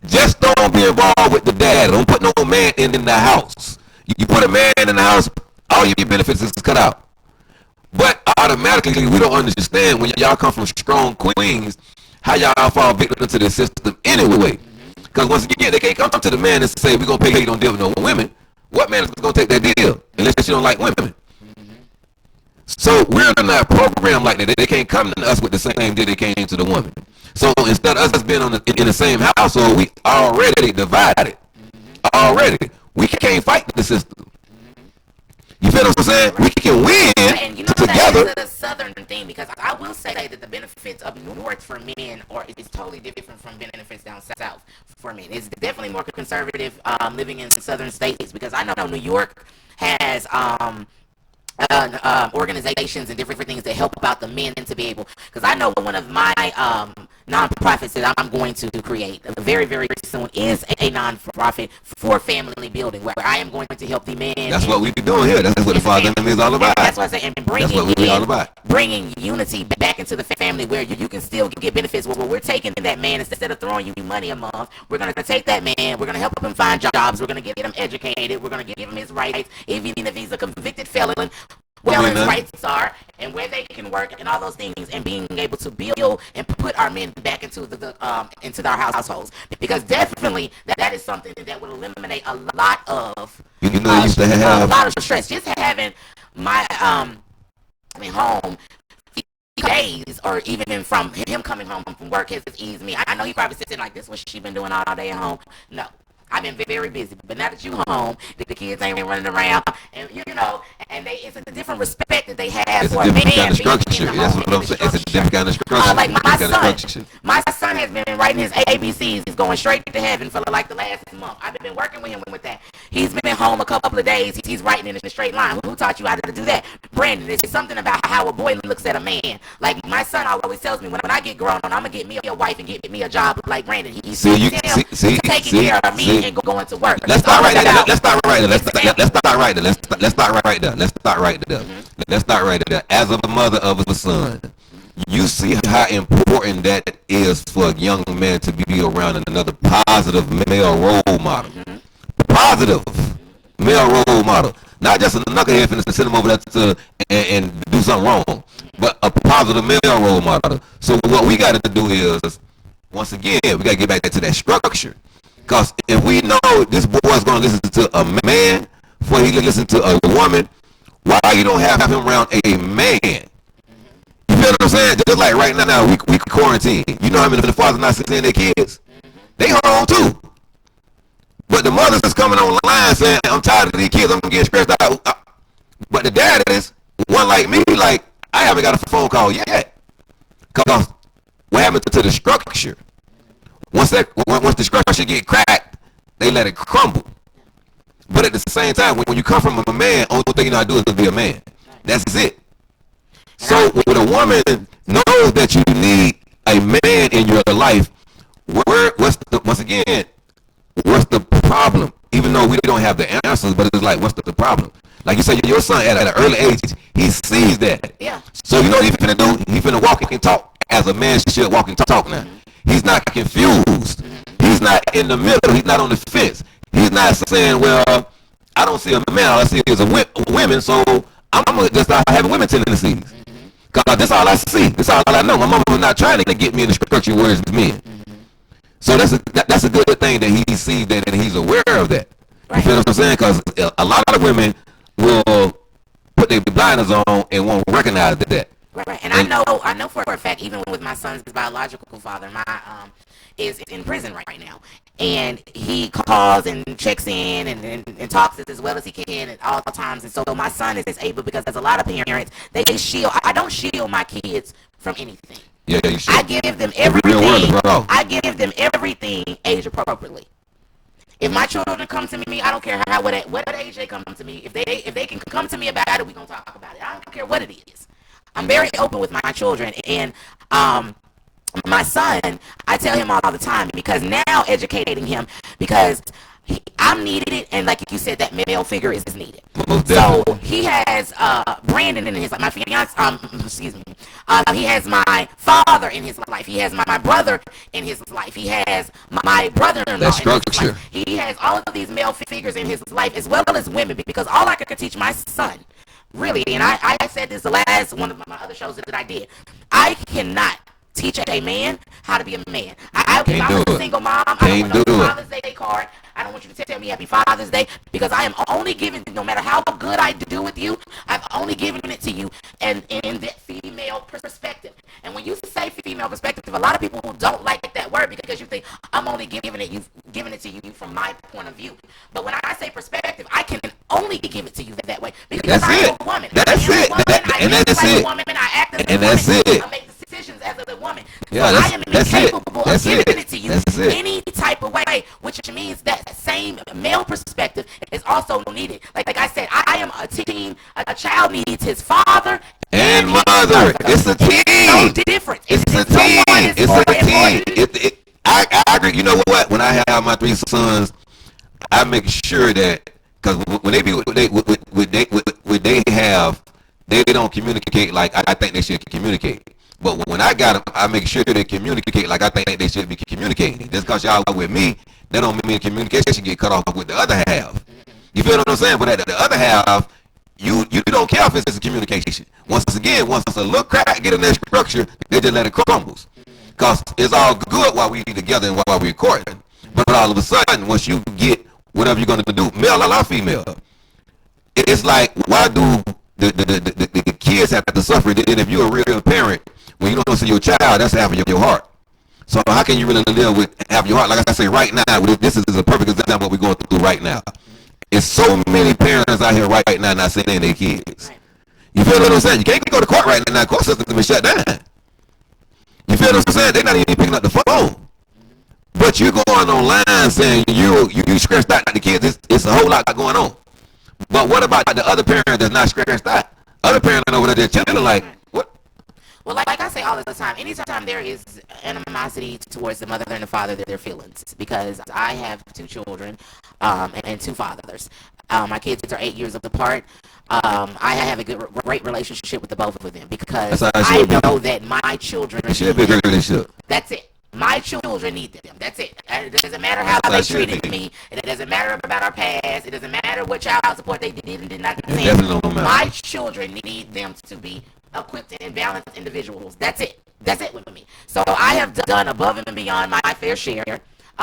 [SPEAKER 1] Just don't be involved with the dad. Don't put no man in the house. You put a man in the house, all your benefits is cut out. But automatically, we don't understand when y'all come from strong queens, how y'all fall victim to the system anyway. Because once again, they can't come to the man and say, we're going to pay you, don't deal with no women. What man is going to take that deal unless you don't like women? So we're not programmed like that. They can't come to us with the same deal they came to the woman. So instead of us being in the same household, we already divided. Already. We can't fight the system. You feel what I'm saying? We can win
[SPEAKER 3] and you know
[SPEAKER 1] together.
[SPEAKER 3] That is a southern thing, because I will say that the benefits up north for men is totally different from benefits down south for men. It's definitely more conservative living in southern states, because I know New York has organizations and different things that help about the men to be able, because I know one of my non-profits that I'm going to create very, very soon is a non-profit for family building, where I am going to help the men.
[SPEAKER 1] That's what we be doing here. That's what the Father is all about.
[SPEAKER 3] That's what I say. And
[SPEAKER 1] that's what we be all about.
[SPEAKER 3] Bringing unity back into the family, where you can still get benefits. Where we're taking that man, instead of throwing you money a month, we're going to take that man, we're going to help him find jobs, we're going to get him educated, we're going to give him his rights, even if he's a convicted felon. Well, his rights are, and where they can work, and all those things, and being able to build and put our men back into into our households, because definitely that is something that would eliminate a lot of
[SPEAKER 1] used to have
[SPEAKER 3] a lot of stress. Just having my home days, or even from him coming home from work, has eased me. I know he probably sitting like, this what she been doing all day at home. No. I've been very busy, but now that you home, the kids ain't running around, and and it's a different respect that they have for a man.
[SPEAKER 1] It's a different kind of structure. That's what I'm saying. It's a different kind of structure.
[SPEAKER 3] Like my son has been writing his ABCs. He's going straight to heaven for like the last month. I've been working with him with that. He's been home a couple of days. He's writing in a straight line. Who taught you how to do that? Brandon. It's something about how a boy looks at a man. Like my son always tells me, when I get grown, I'm gonna get me a wife and get me a job like Brandon. He's taking care of me and going to work.
[SPEAKER 1] Let's start right there. Let's start right there. Let's start right there. Let's start right there. Let's start right there. Let's start right there. As a mother of a son, you see how important that is for a young man to be around another positive male role model. Positive male role model. Not just a knucklehead finna send him over there and do something wrong, but a positive male role model. So what we got to do is, once again, we got to get back to that structure. Because if we know this boy's going to listen to a man before he listen to a woman, why you don't have him around a man? You feel what I'm saying? Just like right now, we quarantine. You know how many of the fathers not seeing their kids? They home too. But the mothers is coming online saying, I'm tired of these kids, I'm getting stressed out. But the dad is one like me, like, I haven't got a phone call yet. Because what happened to the structure? Once the structure get cracked, they let it crumble. But at the same time, when you come from a man, only thing you know how to do is to be a man. That's it. So when a woman knows that you need a man in your life, what's the problem? Even though we don't have the answers, but it's like, what's the problem? Like you said, your son at an early age, he sees that.
[SPEAKER 3] Yeah.
[SPEAKER 1] So you know what he's finna do? He's finna walk and talk as a man should walk and talk now. He's not confused. He's not in the middle. He's not on the fence. He's not saying, well, I don't see a man. All I see is women, so I'm going to just start having women tendencies. Because that's all I see. That's all I know. My mama was not trying to get me in the structure where it's men. So that's a good thing that he sees that and he's aware of that. You feel what I'm saying? Because a lot of women will put their blinders on and won't recognize that.
[SPEAKER 3] Right, and I know for a fact, even with my son's biological father, is in prison right now, and he calls and checks in and talks as well as he can at all times. And so my son is able, because there's a lot of parents, they shield. I don't shield my kids from anything.
[SPEAKER 1] Yeah, you should.
[SPEAKER 3] I give them everything. I give them everything age appropriately. If my children come to me, I don't care what age they come to me. If they can come to me about it, we're gonna talk about it. I don't care what it is. I'm very open with my children, and my son, I tell him all the time, because now educating him, because I'm needed, and like you said, that male figure is needed.
[SPEAKER 2] Most
[SPEAKER 3] So
[SPEAKER 2] definitely.
[SPEAKER 3] he has Brandon in his life, my fiance. Excuse me. He has my father in his life. He has my brother in his life. He has my brother-in-law.
[SPEAKER 2] That
[SPEAKER 3] in his
[SPEAKER 2] structure.
[SPEAKER 3] life. He has all of these male figures in his life, as well as women, because all I could teach my son, really, and I said this the last one of my other shows that I did, I cannot teach a man how to be a man. I
[SPEAKER 2] Can't
[SPEAKER 3] I'm
[SPEAKER 2] do
[SPEAKER 3] a
[SPEAKER 2] it.
[SPEAKER 3] single mom. I
[SPEAKER 2] Can't
[SPEAKER 3] don't want
[SPEAKER 2] do
[SPEAKER 3] no
[SPEAKER 2] it.
[SPEAKER 3] Father's Day card. I don't want you to tell me Happy Father's Day, because I am only giving, no matter how good I do with you, I've only given it to you and in that female perspective. And when you say female perspective, a lot of people don't like that word, because you think I'm only giving it to you from my point of view. But when I say perspective, I can only give it to you that way, because
[SPEAKER 2] That's
[SPEAKER 3] I am
[SPEAKER 2] it.
[SPEAKER 3] a woman.
[SPEAKER 2] That's
[SPEAKER 3] I am
[SPEAKER 2] it.
[SPEAKER 3] a woman. I
[SPEAKER 2] And
[SPEAKER 3] think
[SPEAKER 2] that's
[SPEAKER 3] like
[SPEAKER 2] it.
[SPEAKER 3] a woman. I act as a
[SPEAKER 2] And
[SPEAKER 3] woman.
[SPEAKER 2] that's it.
[SPEAKER 3] I make decisions as a woman.
[SPEAKER 2] Yeah,
[SPEAKER 3] So
[SPEAKER 2] that's-
[SPEAKER 3] I am
[SPEAKER 2] that's it.
[SPEAKER 3] incapable
[SPEAKER 2] That's
[SPEAKER 3] of giving
[SPEAKER 2] it.
[SPEAKER 3] it to you
[SPEAKER 2] That's it.
[SPEAKER 3] any type of way, which means that same male perspective is also needed. Like I said, I am a team. A child needs his father
[SPEAKER 2] And
[SPEAKER 3] his
[SPEAKER 2] mother. It's a team.
[SPEAKER 3] no difference.
[SPEAKER 2] It's a
[SPEAKER 3] no
[SPEAKER 2] team.
[SPEAKER 3] one is
[SPEAKER 2] It's
[SPEAKER 3] more
[SPEAKER 2] a team.
[SPEAKER 3] important.
[SPEAKER 2] I agree. You know what? When I have my 3 sons, I make sure that, because when they be what they have, they don't communicate like I think they should communicate. But when I got them, I make sure they communicate like I think they should be communicating. Just because y'all with me, that don't mean communication get cut off with the other half. You feel what I'm saying? But the other half, you don't care if it's a communication. Once a little crack get in that structure, they just let it crumbles. Because it's all good while we together and while we're recording. But all of a sudden, once you get whatever you're going to do, male or female, it's like, why do the kids have to suffer? And if you're a real parent, when you don't see your child, that's half of your heart. So how can you really live with half your heart? Like I say, right now, this is a perfect example of what we're going through right now. It's so many parents out here right now not seeing their kids. You feel what I'm saying? You can't go to court right now. The court system is shut down. You feel what I'm saying? They're not even picking up the phone. But you're going online saying you stressed out the kids. It's a whole lot going on. But what about the other parent that's not stressed out? Other parent over there chilling like, what?
[SPEAKER 3] Well, like I say all the time, anytime there is animosity towards the mother and the father, their feelings. Because I have 2 children and 2 fathers. My kids are 8 years apart. I have a great relationship with the both of them, because I know that my children
[SPEAKER 2] It should be a great relationship.
[SPEAKER 3] That's it. My children need them. That's it. It doesn't matter how they treated me. It doesn't matter about our past. It doesn't matter what child support they did and did not get.
[SPEAKER 2] Definitely don't matter.
[SPEAKER 3] My children need them to be equipped and balanced individuals. That's it. That's it with me. So I have done above and beyond my fair share.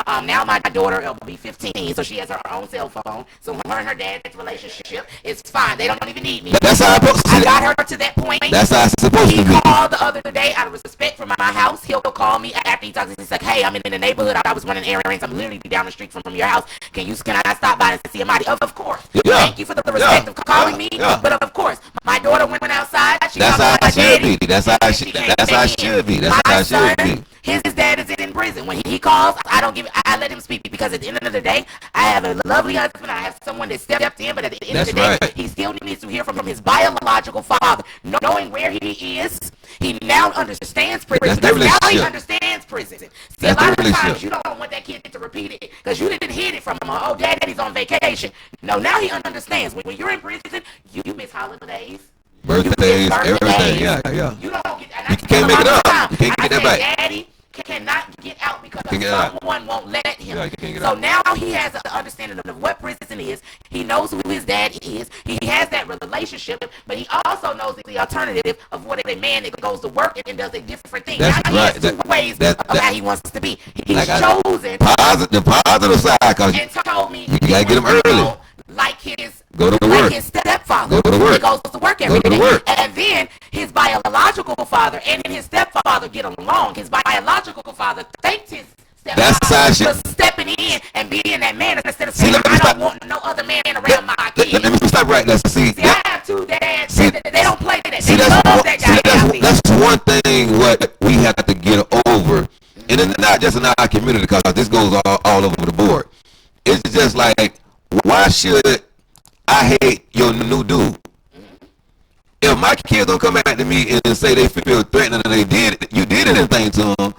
[SPEAKER 3] Now my daughter will be 15, so she has her own cell phone. So her and her dad's relationship is fine. They don't even need me.
[SPEAKER 2] That's how I'm supposed to
[SPEAKER 3] I
[SPEAKER 2] see
[SPEAKER 3] got her to that point.
[SPEAKER 2] That's how it's supposed
[SPEAKER 3] He
[SPEAKER 2] to be.
[SPEAKER 3] called the other day out of respect for my house. He'll call me after he talks. He's like, "Hey, I'm in the neighborhood. I was running errands. I'm literally down the street from your house. Can I stop by and see Amadi?" Of course.
[SPEAKER 2] Yeah.
[SPEAKER 3] Thank you for the respect of calling me.
[SPEAKER 2] Yeah.
[SPEAKER 3] But of course, my daughter went outside. She
[SPEAKER 2] That's
[SPEAKER 3] called
[SPEAKER 2] how
[SPEAKER 3] my
[SPEAKER 2] it should
[SPEAKER 3] daddy.
[SPEAKER 2] be. That's how it should be. That's how it should be.
[SPEAKER 3] His dad is in prison. When he calls, I let him speak, because at the end of the day, I have a lovely husband. I have someone that stepped in, but at the end of the day,
[SPEAKER 2] Right.
[SPEAKER 3] he still needs to hear from his biological father. Knowing where he is, he now understands prison.
[SPEAKER 2] That's the
[SPEAKER 3] Because now he
[SPEAKER 2] relationship.
[SPEAKER 3] understands prison. See,
[SPEAKER 2] That's
[SPEAKER 3] a lot
[SPEAKER 2] the
[SPEAKER 3] of times
[SPEAKER 2] relationship.
[SPEAKER 3] you don't want that kid to repeat it, because you didn't hear it from him. Oh, daddy's on vacation. No, now he understands. When you're in prison, you miss holidays.
[SPEAKER 2] Birthdays, everything. Yeah, yeah.
[SPEAKER 3] You don't get. And
[SPEAKER 2] You can't make it up. You can't get that back.
[SPEAKER 3] Daddy cannot get out because
[SPEAKER 2] Can't get out.
[SPEAKER 3] someone won't let him.
[SPEAKER 2] Yeah, you can't get
[SPEAKER 3] So
[SPEAKER 2] out.
[SPEAKER 3] now he has an understanding of what prison is. He knows who his dad is. He has that relationship, but he also knows the alternative of what a man that goes to work and does a different thing.
[SPEAKER 2] That's
[SPEAKER 3] now he
[SPEAKER 2] right.
[SPEAKER 3] has 2 ways
[SPEAKER 2] that-
[SPEAKER 3] of how he wants to be. He's
[SPEAKER 2] Like
[SPEAKER 3] chosen
[SPEAKER 2] the positive side, because
[SPEAKER 3] and told me
[SPEAKER 2] you gotta get him
[SPEAKER 3] he
[SPEAKER 2] early.
[SPEAKER 3] won't like his
[SPEAKER 2] Go to
[SPEAKER 3] like
[SPEAKER 2] work.
[SPEAKER 3] his stepfather.
[SPEAKER 2] Go to work.
[SPEAKER 3] He goes to work every
[SPEAKER 2] Go to
[SPEAKER 3] day.
[SPEAKER 2] work.
[SPEAKER 3] And then his biological father and his stepfather get along. His biological father thanked his
[SPEAKER 2] That's how
[SPEAKER 3] stepfather
[SPEAKER 2] it should-
[SPEAKER 3] for stepping in and being that man instead of
[SPEAKER 2] See,
[SPEAKER 3] saying,
[SPEAKER 2] let me
[SPEAKER 3] "I
[SPEAKER 2] stop-
[SPEAKER 3] don't want no other man around my
[SPEAKER 2] Let
[SPEAKER 3] kids."
[SPEAKER 2] me stop right there. See,
[SPEAKER 3] See, I have 2 dads.
[SPEAKER 2] See-
[SPEAKER 3] They don't play that.
[SPEAKER 2] See,
[SPEAKER 3] They love that guy. out there.
[SPEAKER 2] that's one thing what we have to get over, and it's not just in our community, because this goes all over the board. It's just like, why should I hate your new dude? If my kids don't come back to me and say they feel threatened and you did anything to them,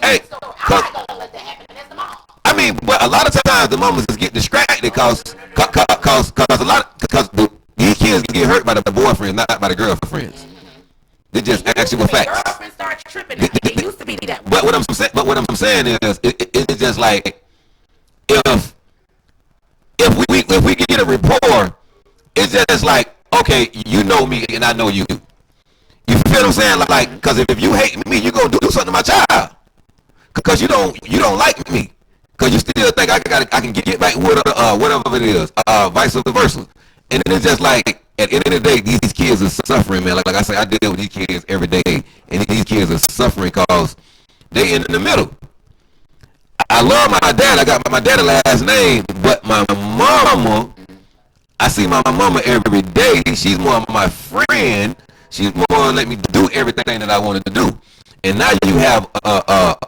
[SPEAKER 2] hey,
[SPEAKER 3] So I'm not gonna let that happen. And that's the mom.
[SPEAKER 2] I mean, but a lot of times the mamas just get like that cause a lot because these kids get hurt by the boyfriends, not by the girlfriends. They just actual facts.
[SPEAKER 3] Girlfriends start tripping. It used to be that way.
[SPEAKER 2] But what I'm saying is, it's just like if we get a rapport, it's just like, okay, you know me and I know you. You feel what I'm saying? Like, because if you hate me, you gonna do something to my child. Because you don't like me. Because you still think I can get back with whatever it is, vice versa. And it's just like, at the end of the day, these kids are suffering, man. Like I say, I deal with these kids every day, and these kids are suffering because they in the middle. I love my dad. I got my dad's last name, but my mama, I see my mama every day. She's more of my friend. She's more let me do everything that I wanted to do. And now you have a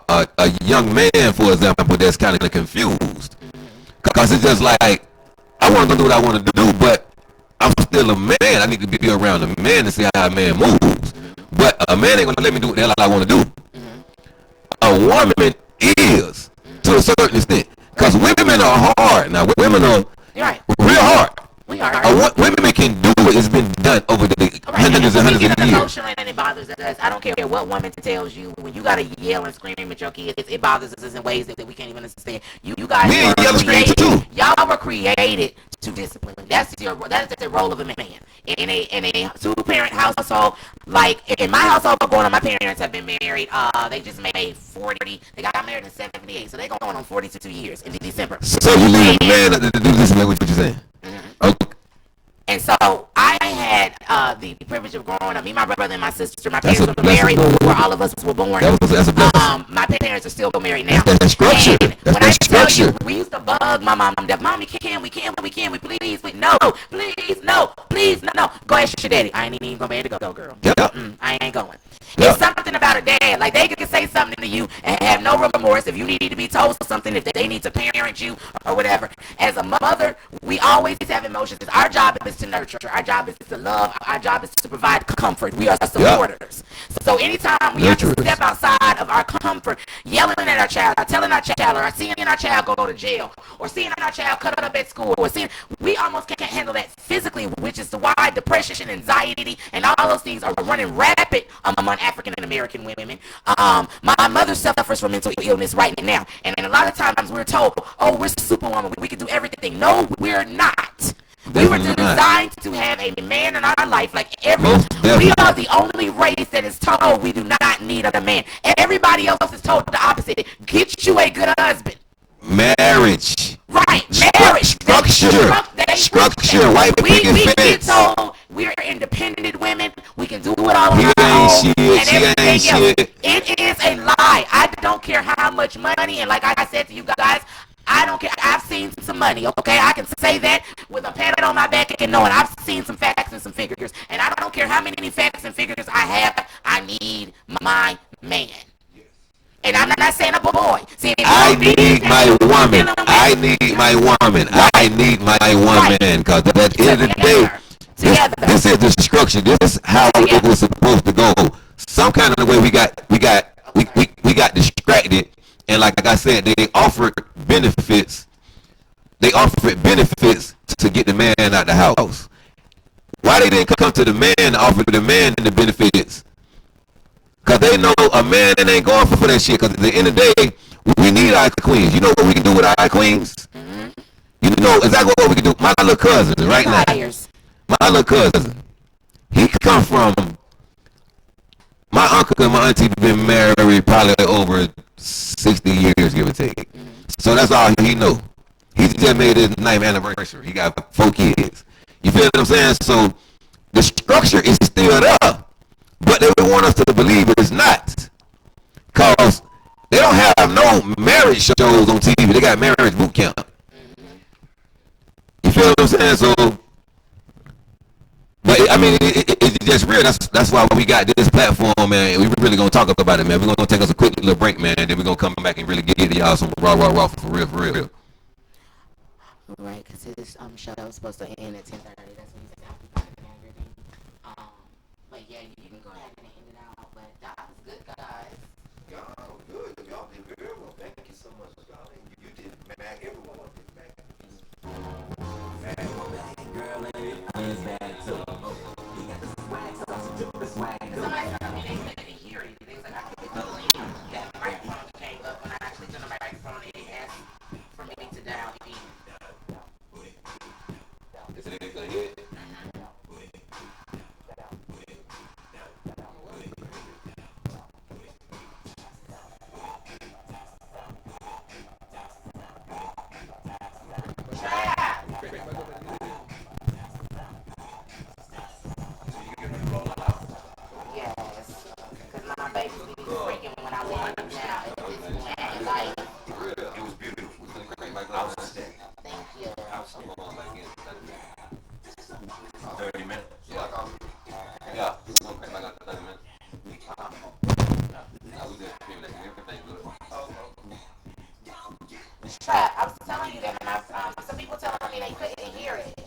[SPEAKER 2] young man, for example, that's kind of confused. Because it's just like, I want to do what I want to do, but I'm still a man. I need to be around a man to see how a man moves. But a man ain't going to let me do what the hell I want to do. A woman is, to a certain extent. Because women are hard. Now, women are real hard. Women can do it. It's been done over the hundreds and hundreds of years.
[SPEAKER 3] Emotional and it bothers us. I don't care what woman tells you. When you gotta yell and scream at your kids, it bothers us in ways that we can't even understand. You guys
[SPEAKER 2] yell and scream too.
[SPEAKER 3] Y'all were created to discipline. That's the role of a man. In a two-parent household, like in my household, growing up, my parents have been married. They just made 40. They got married in 78, so they're going on 42 years in December.
[SPEAKER 2] So you leave a man to do this, what you're saying? Okay.
[SPEAKER 3] And so I had the privilege of growing up. Me, my brother, and my sister. My parents were married before all of us were born.
[SPEAKER 2] That's a blessing.
[SPEAKER 3] My parents are still married now.
[SPEAKER 2] That's structure.
[SPEAKER 3] When I tell you, we used to bug my mom. Mommy, can we please, no. Go ask your daddy. I ain't even gonna be able to go, girl. I ain't going. It's something about a dad. Like, they can say something to you and have no remorse if you need to be told something, if they need to parent you or whatever. As a mother, we always have emotions. Our job is to nurture. Our job is to love. Our job is to provide comfort. We are supporters. So anytime we have to step outside of our comfort, yelling at our child, telling our child, or seeing our child go to jail, or seeing our child cut up at school, or we almost can't handle that physically, which is why depression, anxiety, and all those things are running rapid among African American women. My mother suffers from mental illness right now, and a lot of times we're told, "Oh, we're superwoman. We can do everything." No, we're not. We were designed to have a man in our life, like we are the only race that is told we do not need a man. Everybody else is told the opposite. Get you a good husband.
[SPEAKER 2] Marriage.
[SPEAKER 3] Right, marriage.
[SPEAKER 2] Structure. White people
[SPEAKER 3] we get told we're independent women. We can do it all on our own. And everything else. It is a lie. I don't care how much money, and like I said to you guys, I don't care. I've seen some money, okay? I can say that with a pat on my back and knowing I've seen some facts and some figures. And I don't care how many facts and figures I have. I need my man. And I'm not saying a boy. See,
[SPEAKER 2] I need my woman. I need my woman. I need my woman. Because at the end of the day, this is the structure. This is how it was supposed to go. Some kind of way we got distracted. And like I said, they offered benefits. They offered benefits to get the man out the house. Why they didn't come to the man and offer the man the benefits? Because they know a man ain't going for that shit. Because at the end of the day, we need our queens. You know what we can do with our queens? Mm-hmm. You know exactly what we can do. My little cousin right now. My little cousin. He come from, my uncle and my auntie been married probably over 60 years, give or take. Mm-hmm. So that's all he know. He just made his 9th anniversary. He got 4 kids. You feel what I'm saying? So the structure is still there. But they want us to believe it's not. Because they don't have no marriage shows on TV. They got marriage boot camp. You feel what I'm saying? So, but I mean, it's just real. That's why we got this platform, man. We really going to talk about it, man. We're going to take us a quick little break, man. Then we're going to come back and really get y'all some raw for real.
[SPEAKER 3] Right, because this show was supposed to end at 10:30. That's when you said everything. But yeah, you can go ahead and end it out. But that was good, guys.
[SPEAKER 1] Y'all good. Y'all did very well. Thank you so much, y'all. You did, man. Everyone did, man.
[SPEAKER 3] freaking when I leave now at this point. And like,
[SPEAKER 1] It was beautiful. Outstanding.
[SPEAKER 3] thank you.
[SPEAKER 1] Outstanding. 30 minutes.
[SPEAKER 2] Yeah. Yeah. Okay, I got 30 minutes. I was there. Everything good.
[SPEAKER 3] Trap, I was telling you that, and some people telling me they couldn't hear it.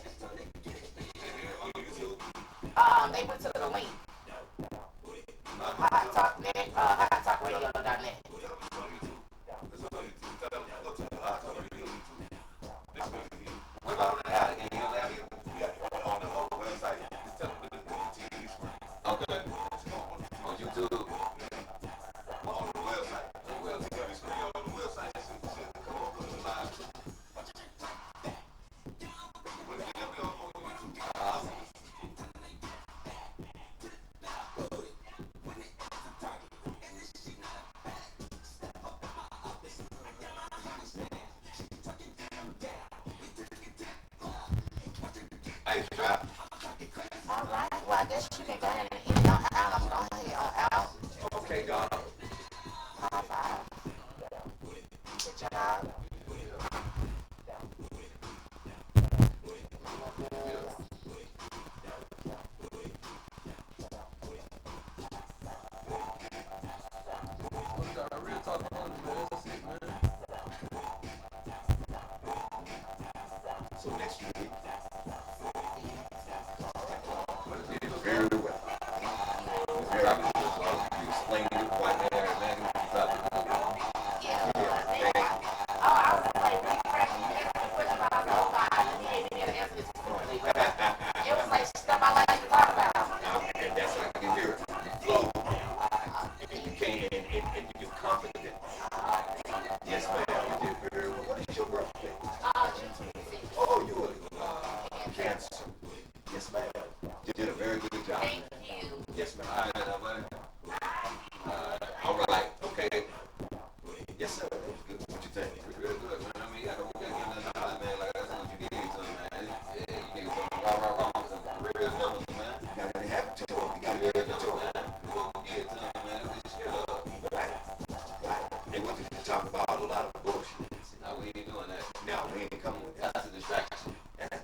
[SPEAKER 3] They went to the link. HotTalkRadio.net.
[SPEAKER 2] Okay. On YouTube.
[SPEAKER 3] All right. Well, I guess you can go ahead and hit it on out. I'm going ahead out.
[SPEAKER 1] Okay, dog.
[SPEAKER 3] All right. Good job.
[SPEAKER 2] Real talk on it, man. That's it, man.
[SPEAKER 1] So next week. Very well. Very well. You explained it quite well, man.
[SPEAKER 3] Yeah. Oh, I was like, really cracking me up and putting about those guys, and he ain't been able to answer this poorly. It was like stuff I like to talk about.
[SPEAKER 1] And that's how I can hear it. Flow. And you came in and you're confident. Yes, ma'am. You did very well. What is your birthday?
[SPEAKER 3] June 26th.
[SPEAKER 1] Oh, you are Cancer. Yes, ma'am. You did a very good job.
[SPEAKER 3] Thank you.
[SPEAKER 1] Yes, ma'am.
[SPEAKER 2] All right, now, buddy.
[SPEAKER 1] All right. Okay. Yes, sir. What you think?
[SPEAKER 2] Real good, man. I mean, you gotta get nothing out of it, man. Like, that's what you gave to him, man. Yeah, you gave some rah, some real numbers, man.
[SPEAKER 1] You gotta have it to him. You gotta give it to him.
[SPEAKER 2] Give it to him, man. This shit up.
[SPEAKER 1] Right. They want you to talk about a lot of bullshit.
[SPEAKER 2] No, we ain't doing that.
[SPEAKER 1] Now, we ain't coming with that.
[SPEAKER 2] That's a distraction.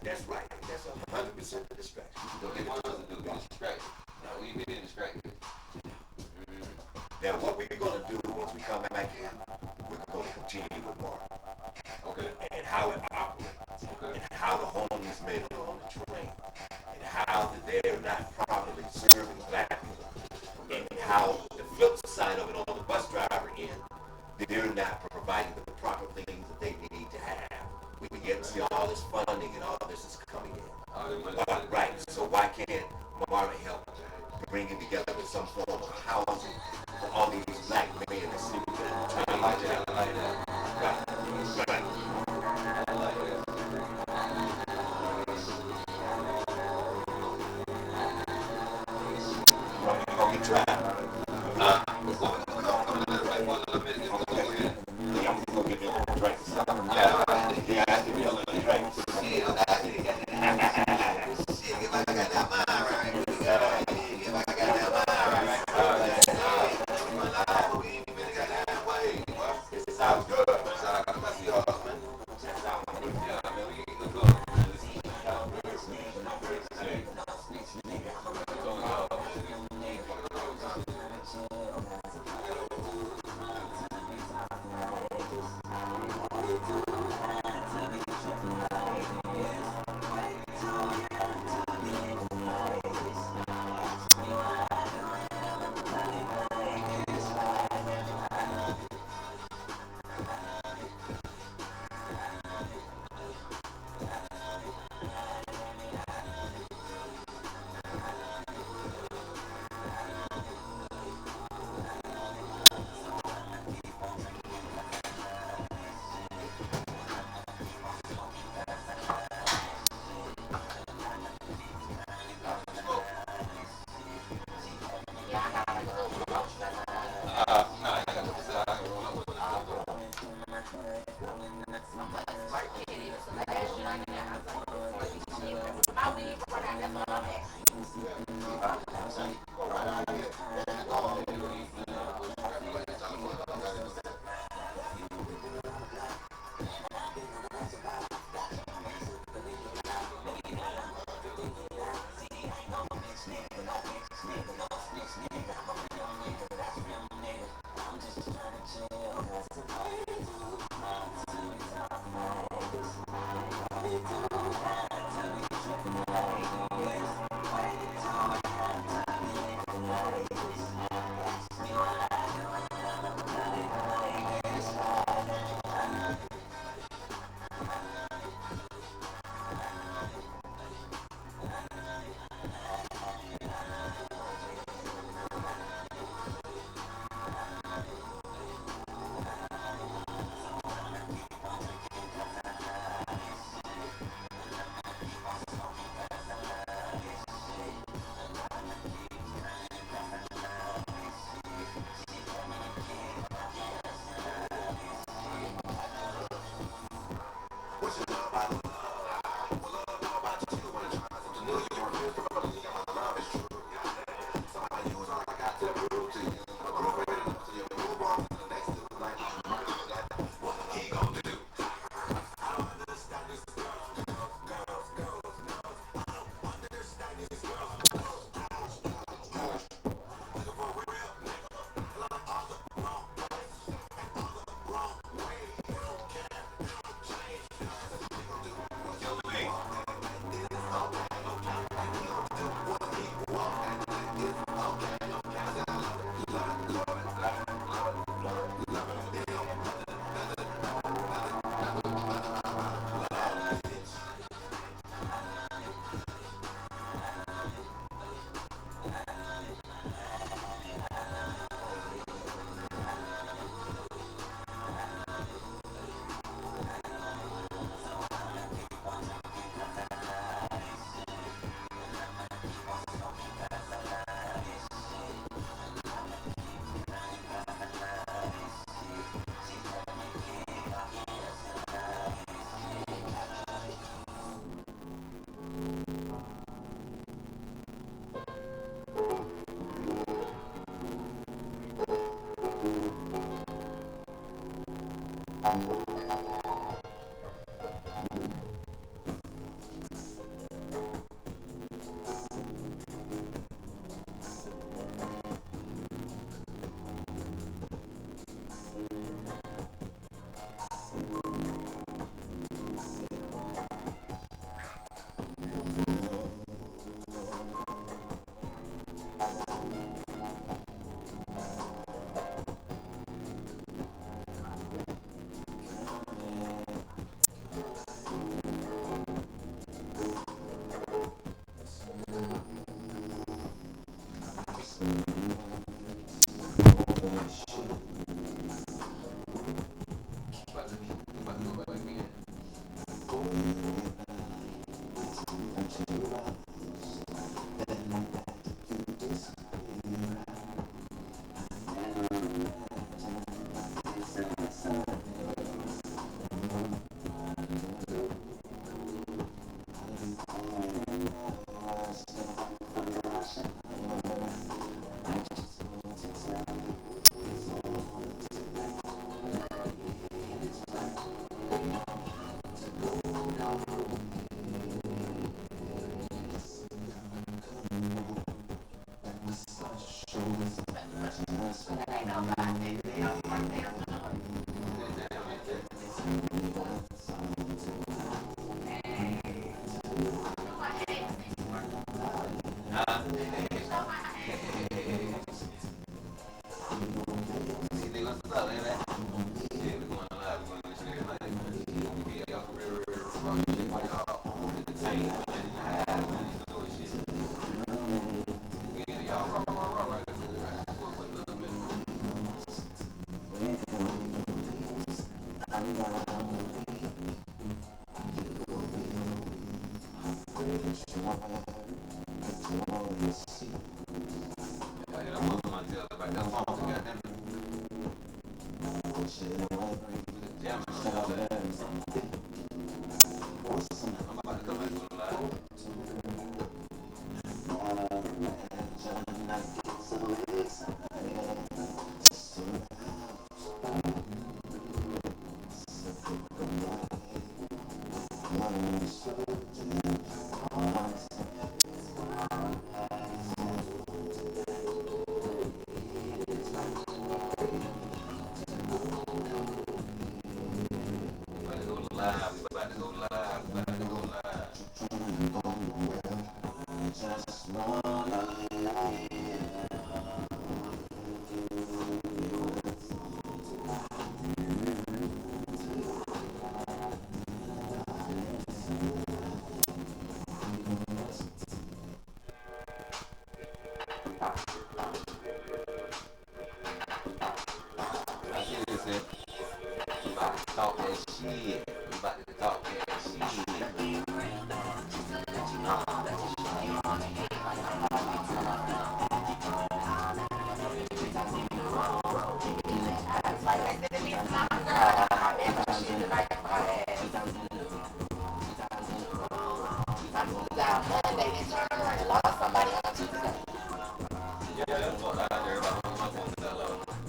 [SPEAKER 1] That's right. That's 100% a distraction.
[SPEAKER 2] What they want us to do is distract. No, we ain't being distracted.
[SPEAKER 1] Now, what we're going to do once we come back in, we're going to continue with Mark.
[SPEAKER 2] Okay.
[SPEAKER 1] And how it operates.
[SPEAKER 2] Okay.
[SPEAKER 1] And how the homeless men are on the train. And how that they're not properly serving black people. And how the flip side of it on the bus driver end, they're not providing the proper things that they need to have. We get to see all this funding and all this is coming in. Right. So why can't Marvin help bringing together some form of housing for all these black men that sleep in the train?
[SPEAKER 2] Like that.
[SPEAKER 1] Right. You're going to get tried. I'm going to get you drinks. Yeah, I have to be able to drink. If I got that mind right. If I got that mind right. We ain't even got that way. It sounds good. It sounds good, man. Yeah, man, we can go.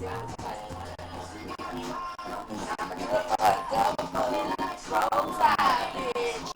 [SPEAKER 3] Roll Tide, bitch.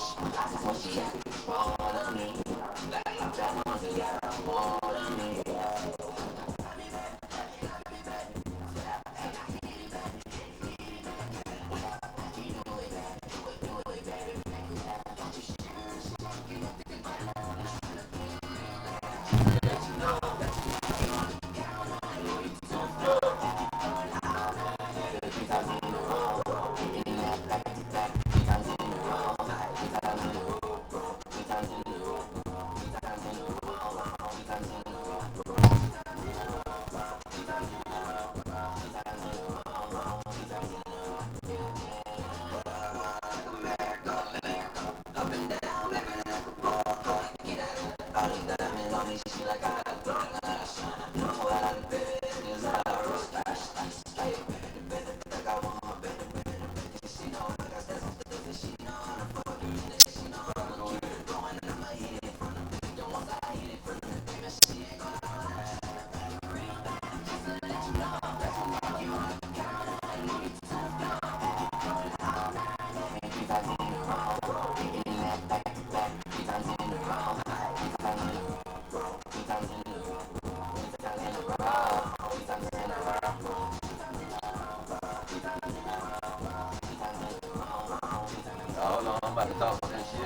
[SPEAKER 2] Hold on, I'm about to talk on this shit.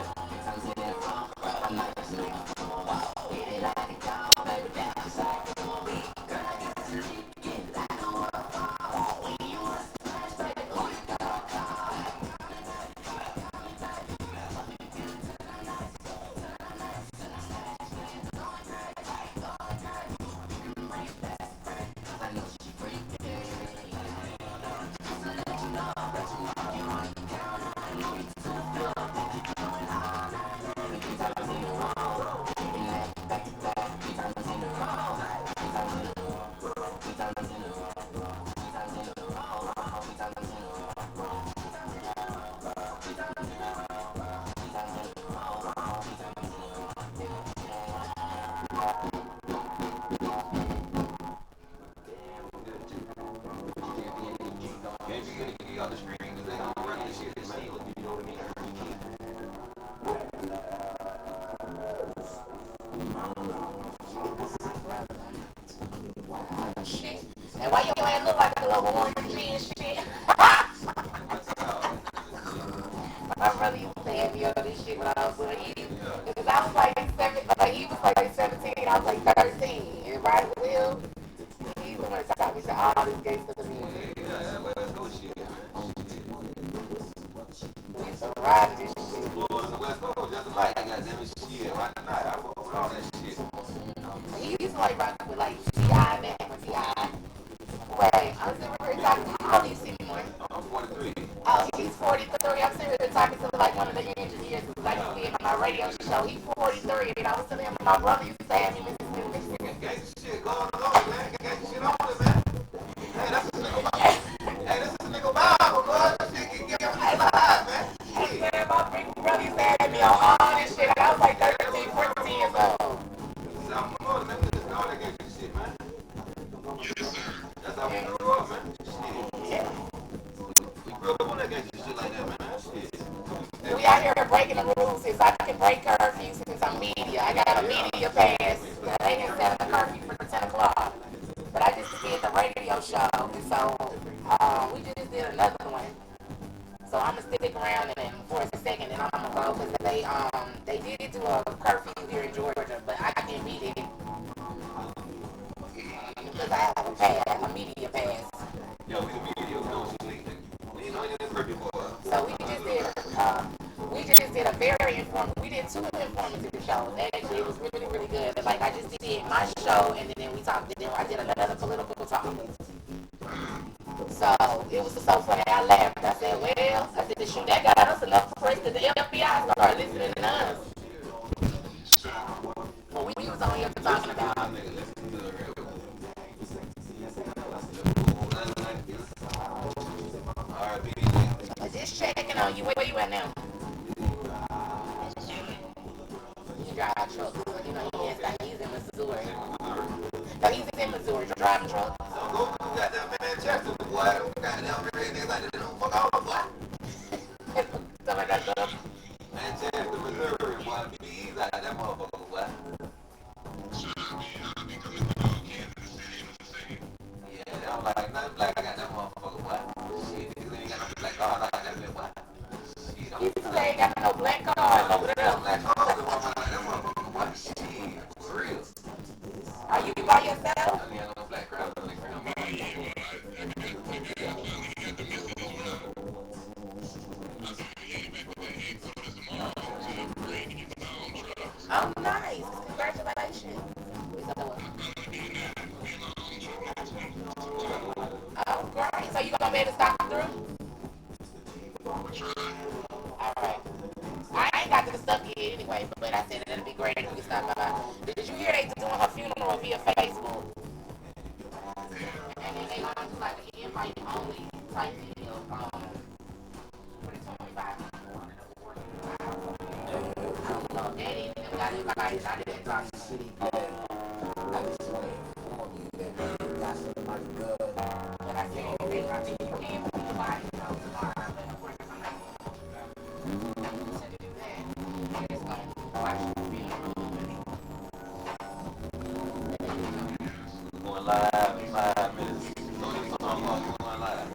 [SPEAKER 3] Shit. And why your ass look like a little orange and shit? My brother used to have me on this shit when I was little. Because I was like 7, like he was like 17, I was like 13. And right Will, he's the one that taught me to all this gangster music. We used to ride this shit. He used to like rock with like T.I. man with T.I. Wait, I'm sitting here talking to all these anymore.
[SPEAKER 2] I'm 43.
[SPEAKER 3] Oh, he's 43. I'm sitting here talking to like one of the engineers who's like to be on my radio show. He's 43, and I was telling him my brother used to have me listening to this.
[SPEAKER 2] Gangsta shit going on, man. Gangsta shit on it, man. Hey, that's a nigga Bible. Hey, this is a nigga Bible, bro. This shit can get me alive, man.
[SPEAKER 3] Hey, man, my big brother used to have me on all this shit. I was like 13, 14 years old.
[SPEAKER 2] I'm more than this all that gangsta shit, man. Yes, sir. That's how we grew up, man. Shit.
[SPEAKER 3] Yeah.
[SPEAKER 2] We grew up on that gangsta shit like that, man. Shit.
[SPEAKER 3] We out here breaking the rules since I can break curfew since I'm media. I got a media pass. They didn't set a curfew for 10 o'clock. But I just did the radio show. And so we just did another one. So I'm going to stick around and for a second and I'm going to go because they did do a curfew here in Georgia, but I didn't beat it because I have a pass, a media pass.
[SPEAKER 2] Yo, we the media, we don't sleep. We ain't know you didn't pretty boy.
[SPEAKER 3] So we just did a very informative, we did 2 informative shows. Actually, it was really, really good. Like, I just did my show, and then we talked, then I did another political talk. So, it was so funny, I laughed. I said, well, I said, shoot, that got us enough press that the FBI started listening to us. But we was on here talking about. Just checking on you. Where you at now? You drive trucks. You know, he's in Missouri. No, he's in Missouri driving trucks.
[SPEAKER 1] Manchester, boy. Goddamn rednecks like they don't fuck all fuck.
[SPEAKER 3] Stuff like that stuff.
[SPEAKER 1] Manchester, Missouri, boy. Be easy out that motherfucker, boy. Yeah, they don't like nothing black out that motherfucker, boy. Shit, niggas ain't got no black card like that, boy. Shit, don't
[SPEAKER 3] You ain't got no black card over there.
[SPEAKER 1] black cards like that motherfucker, boy. Shit, for real.
[SPEAKER 3] Are you by yourself?
[SPEAKER 1] I ain't got no black crowd on the ground.
[SPEAKER 3] Oh, nice. Congratulations. Oh, great. So you gonna be able to stop through? Alright. I ain't got to the stuff yet anyway, but I said it'd be great if we could stop by. Did you hear they doing her funeral via Facebook? And then they gonna do like an invite only type deal. What is 25? I don't know. Daddy and them got invited. I didn't talk to shit. I just want to inform you that that's my good. But I said, hey, I think you can invite tomorrow. I'm working on that. I'm going to do that. It's going to watch the video.
[SPEAKER 1] Going live in 5 minutes. I'm going live.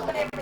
[SPEAKER 3] Got my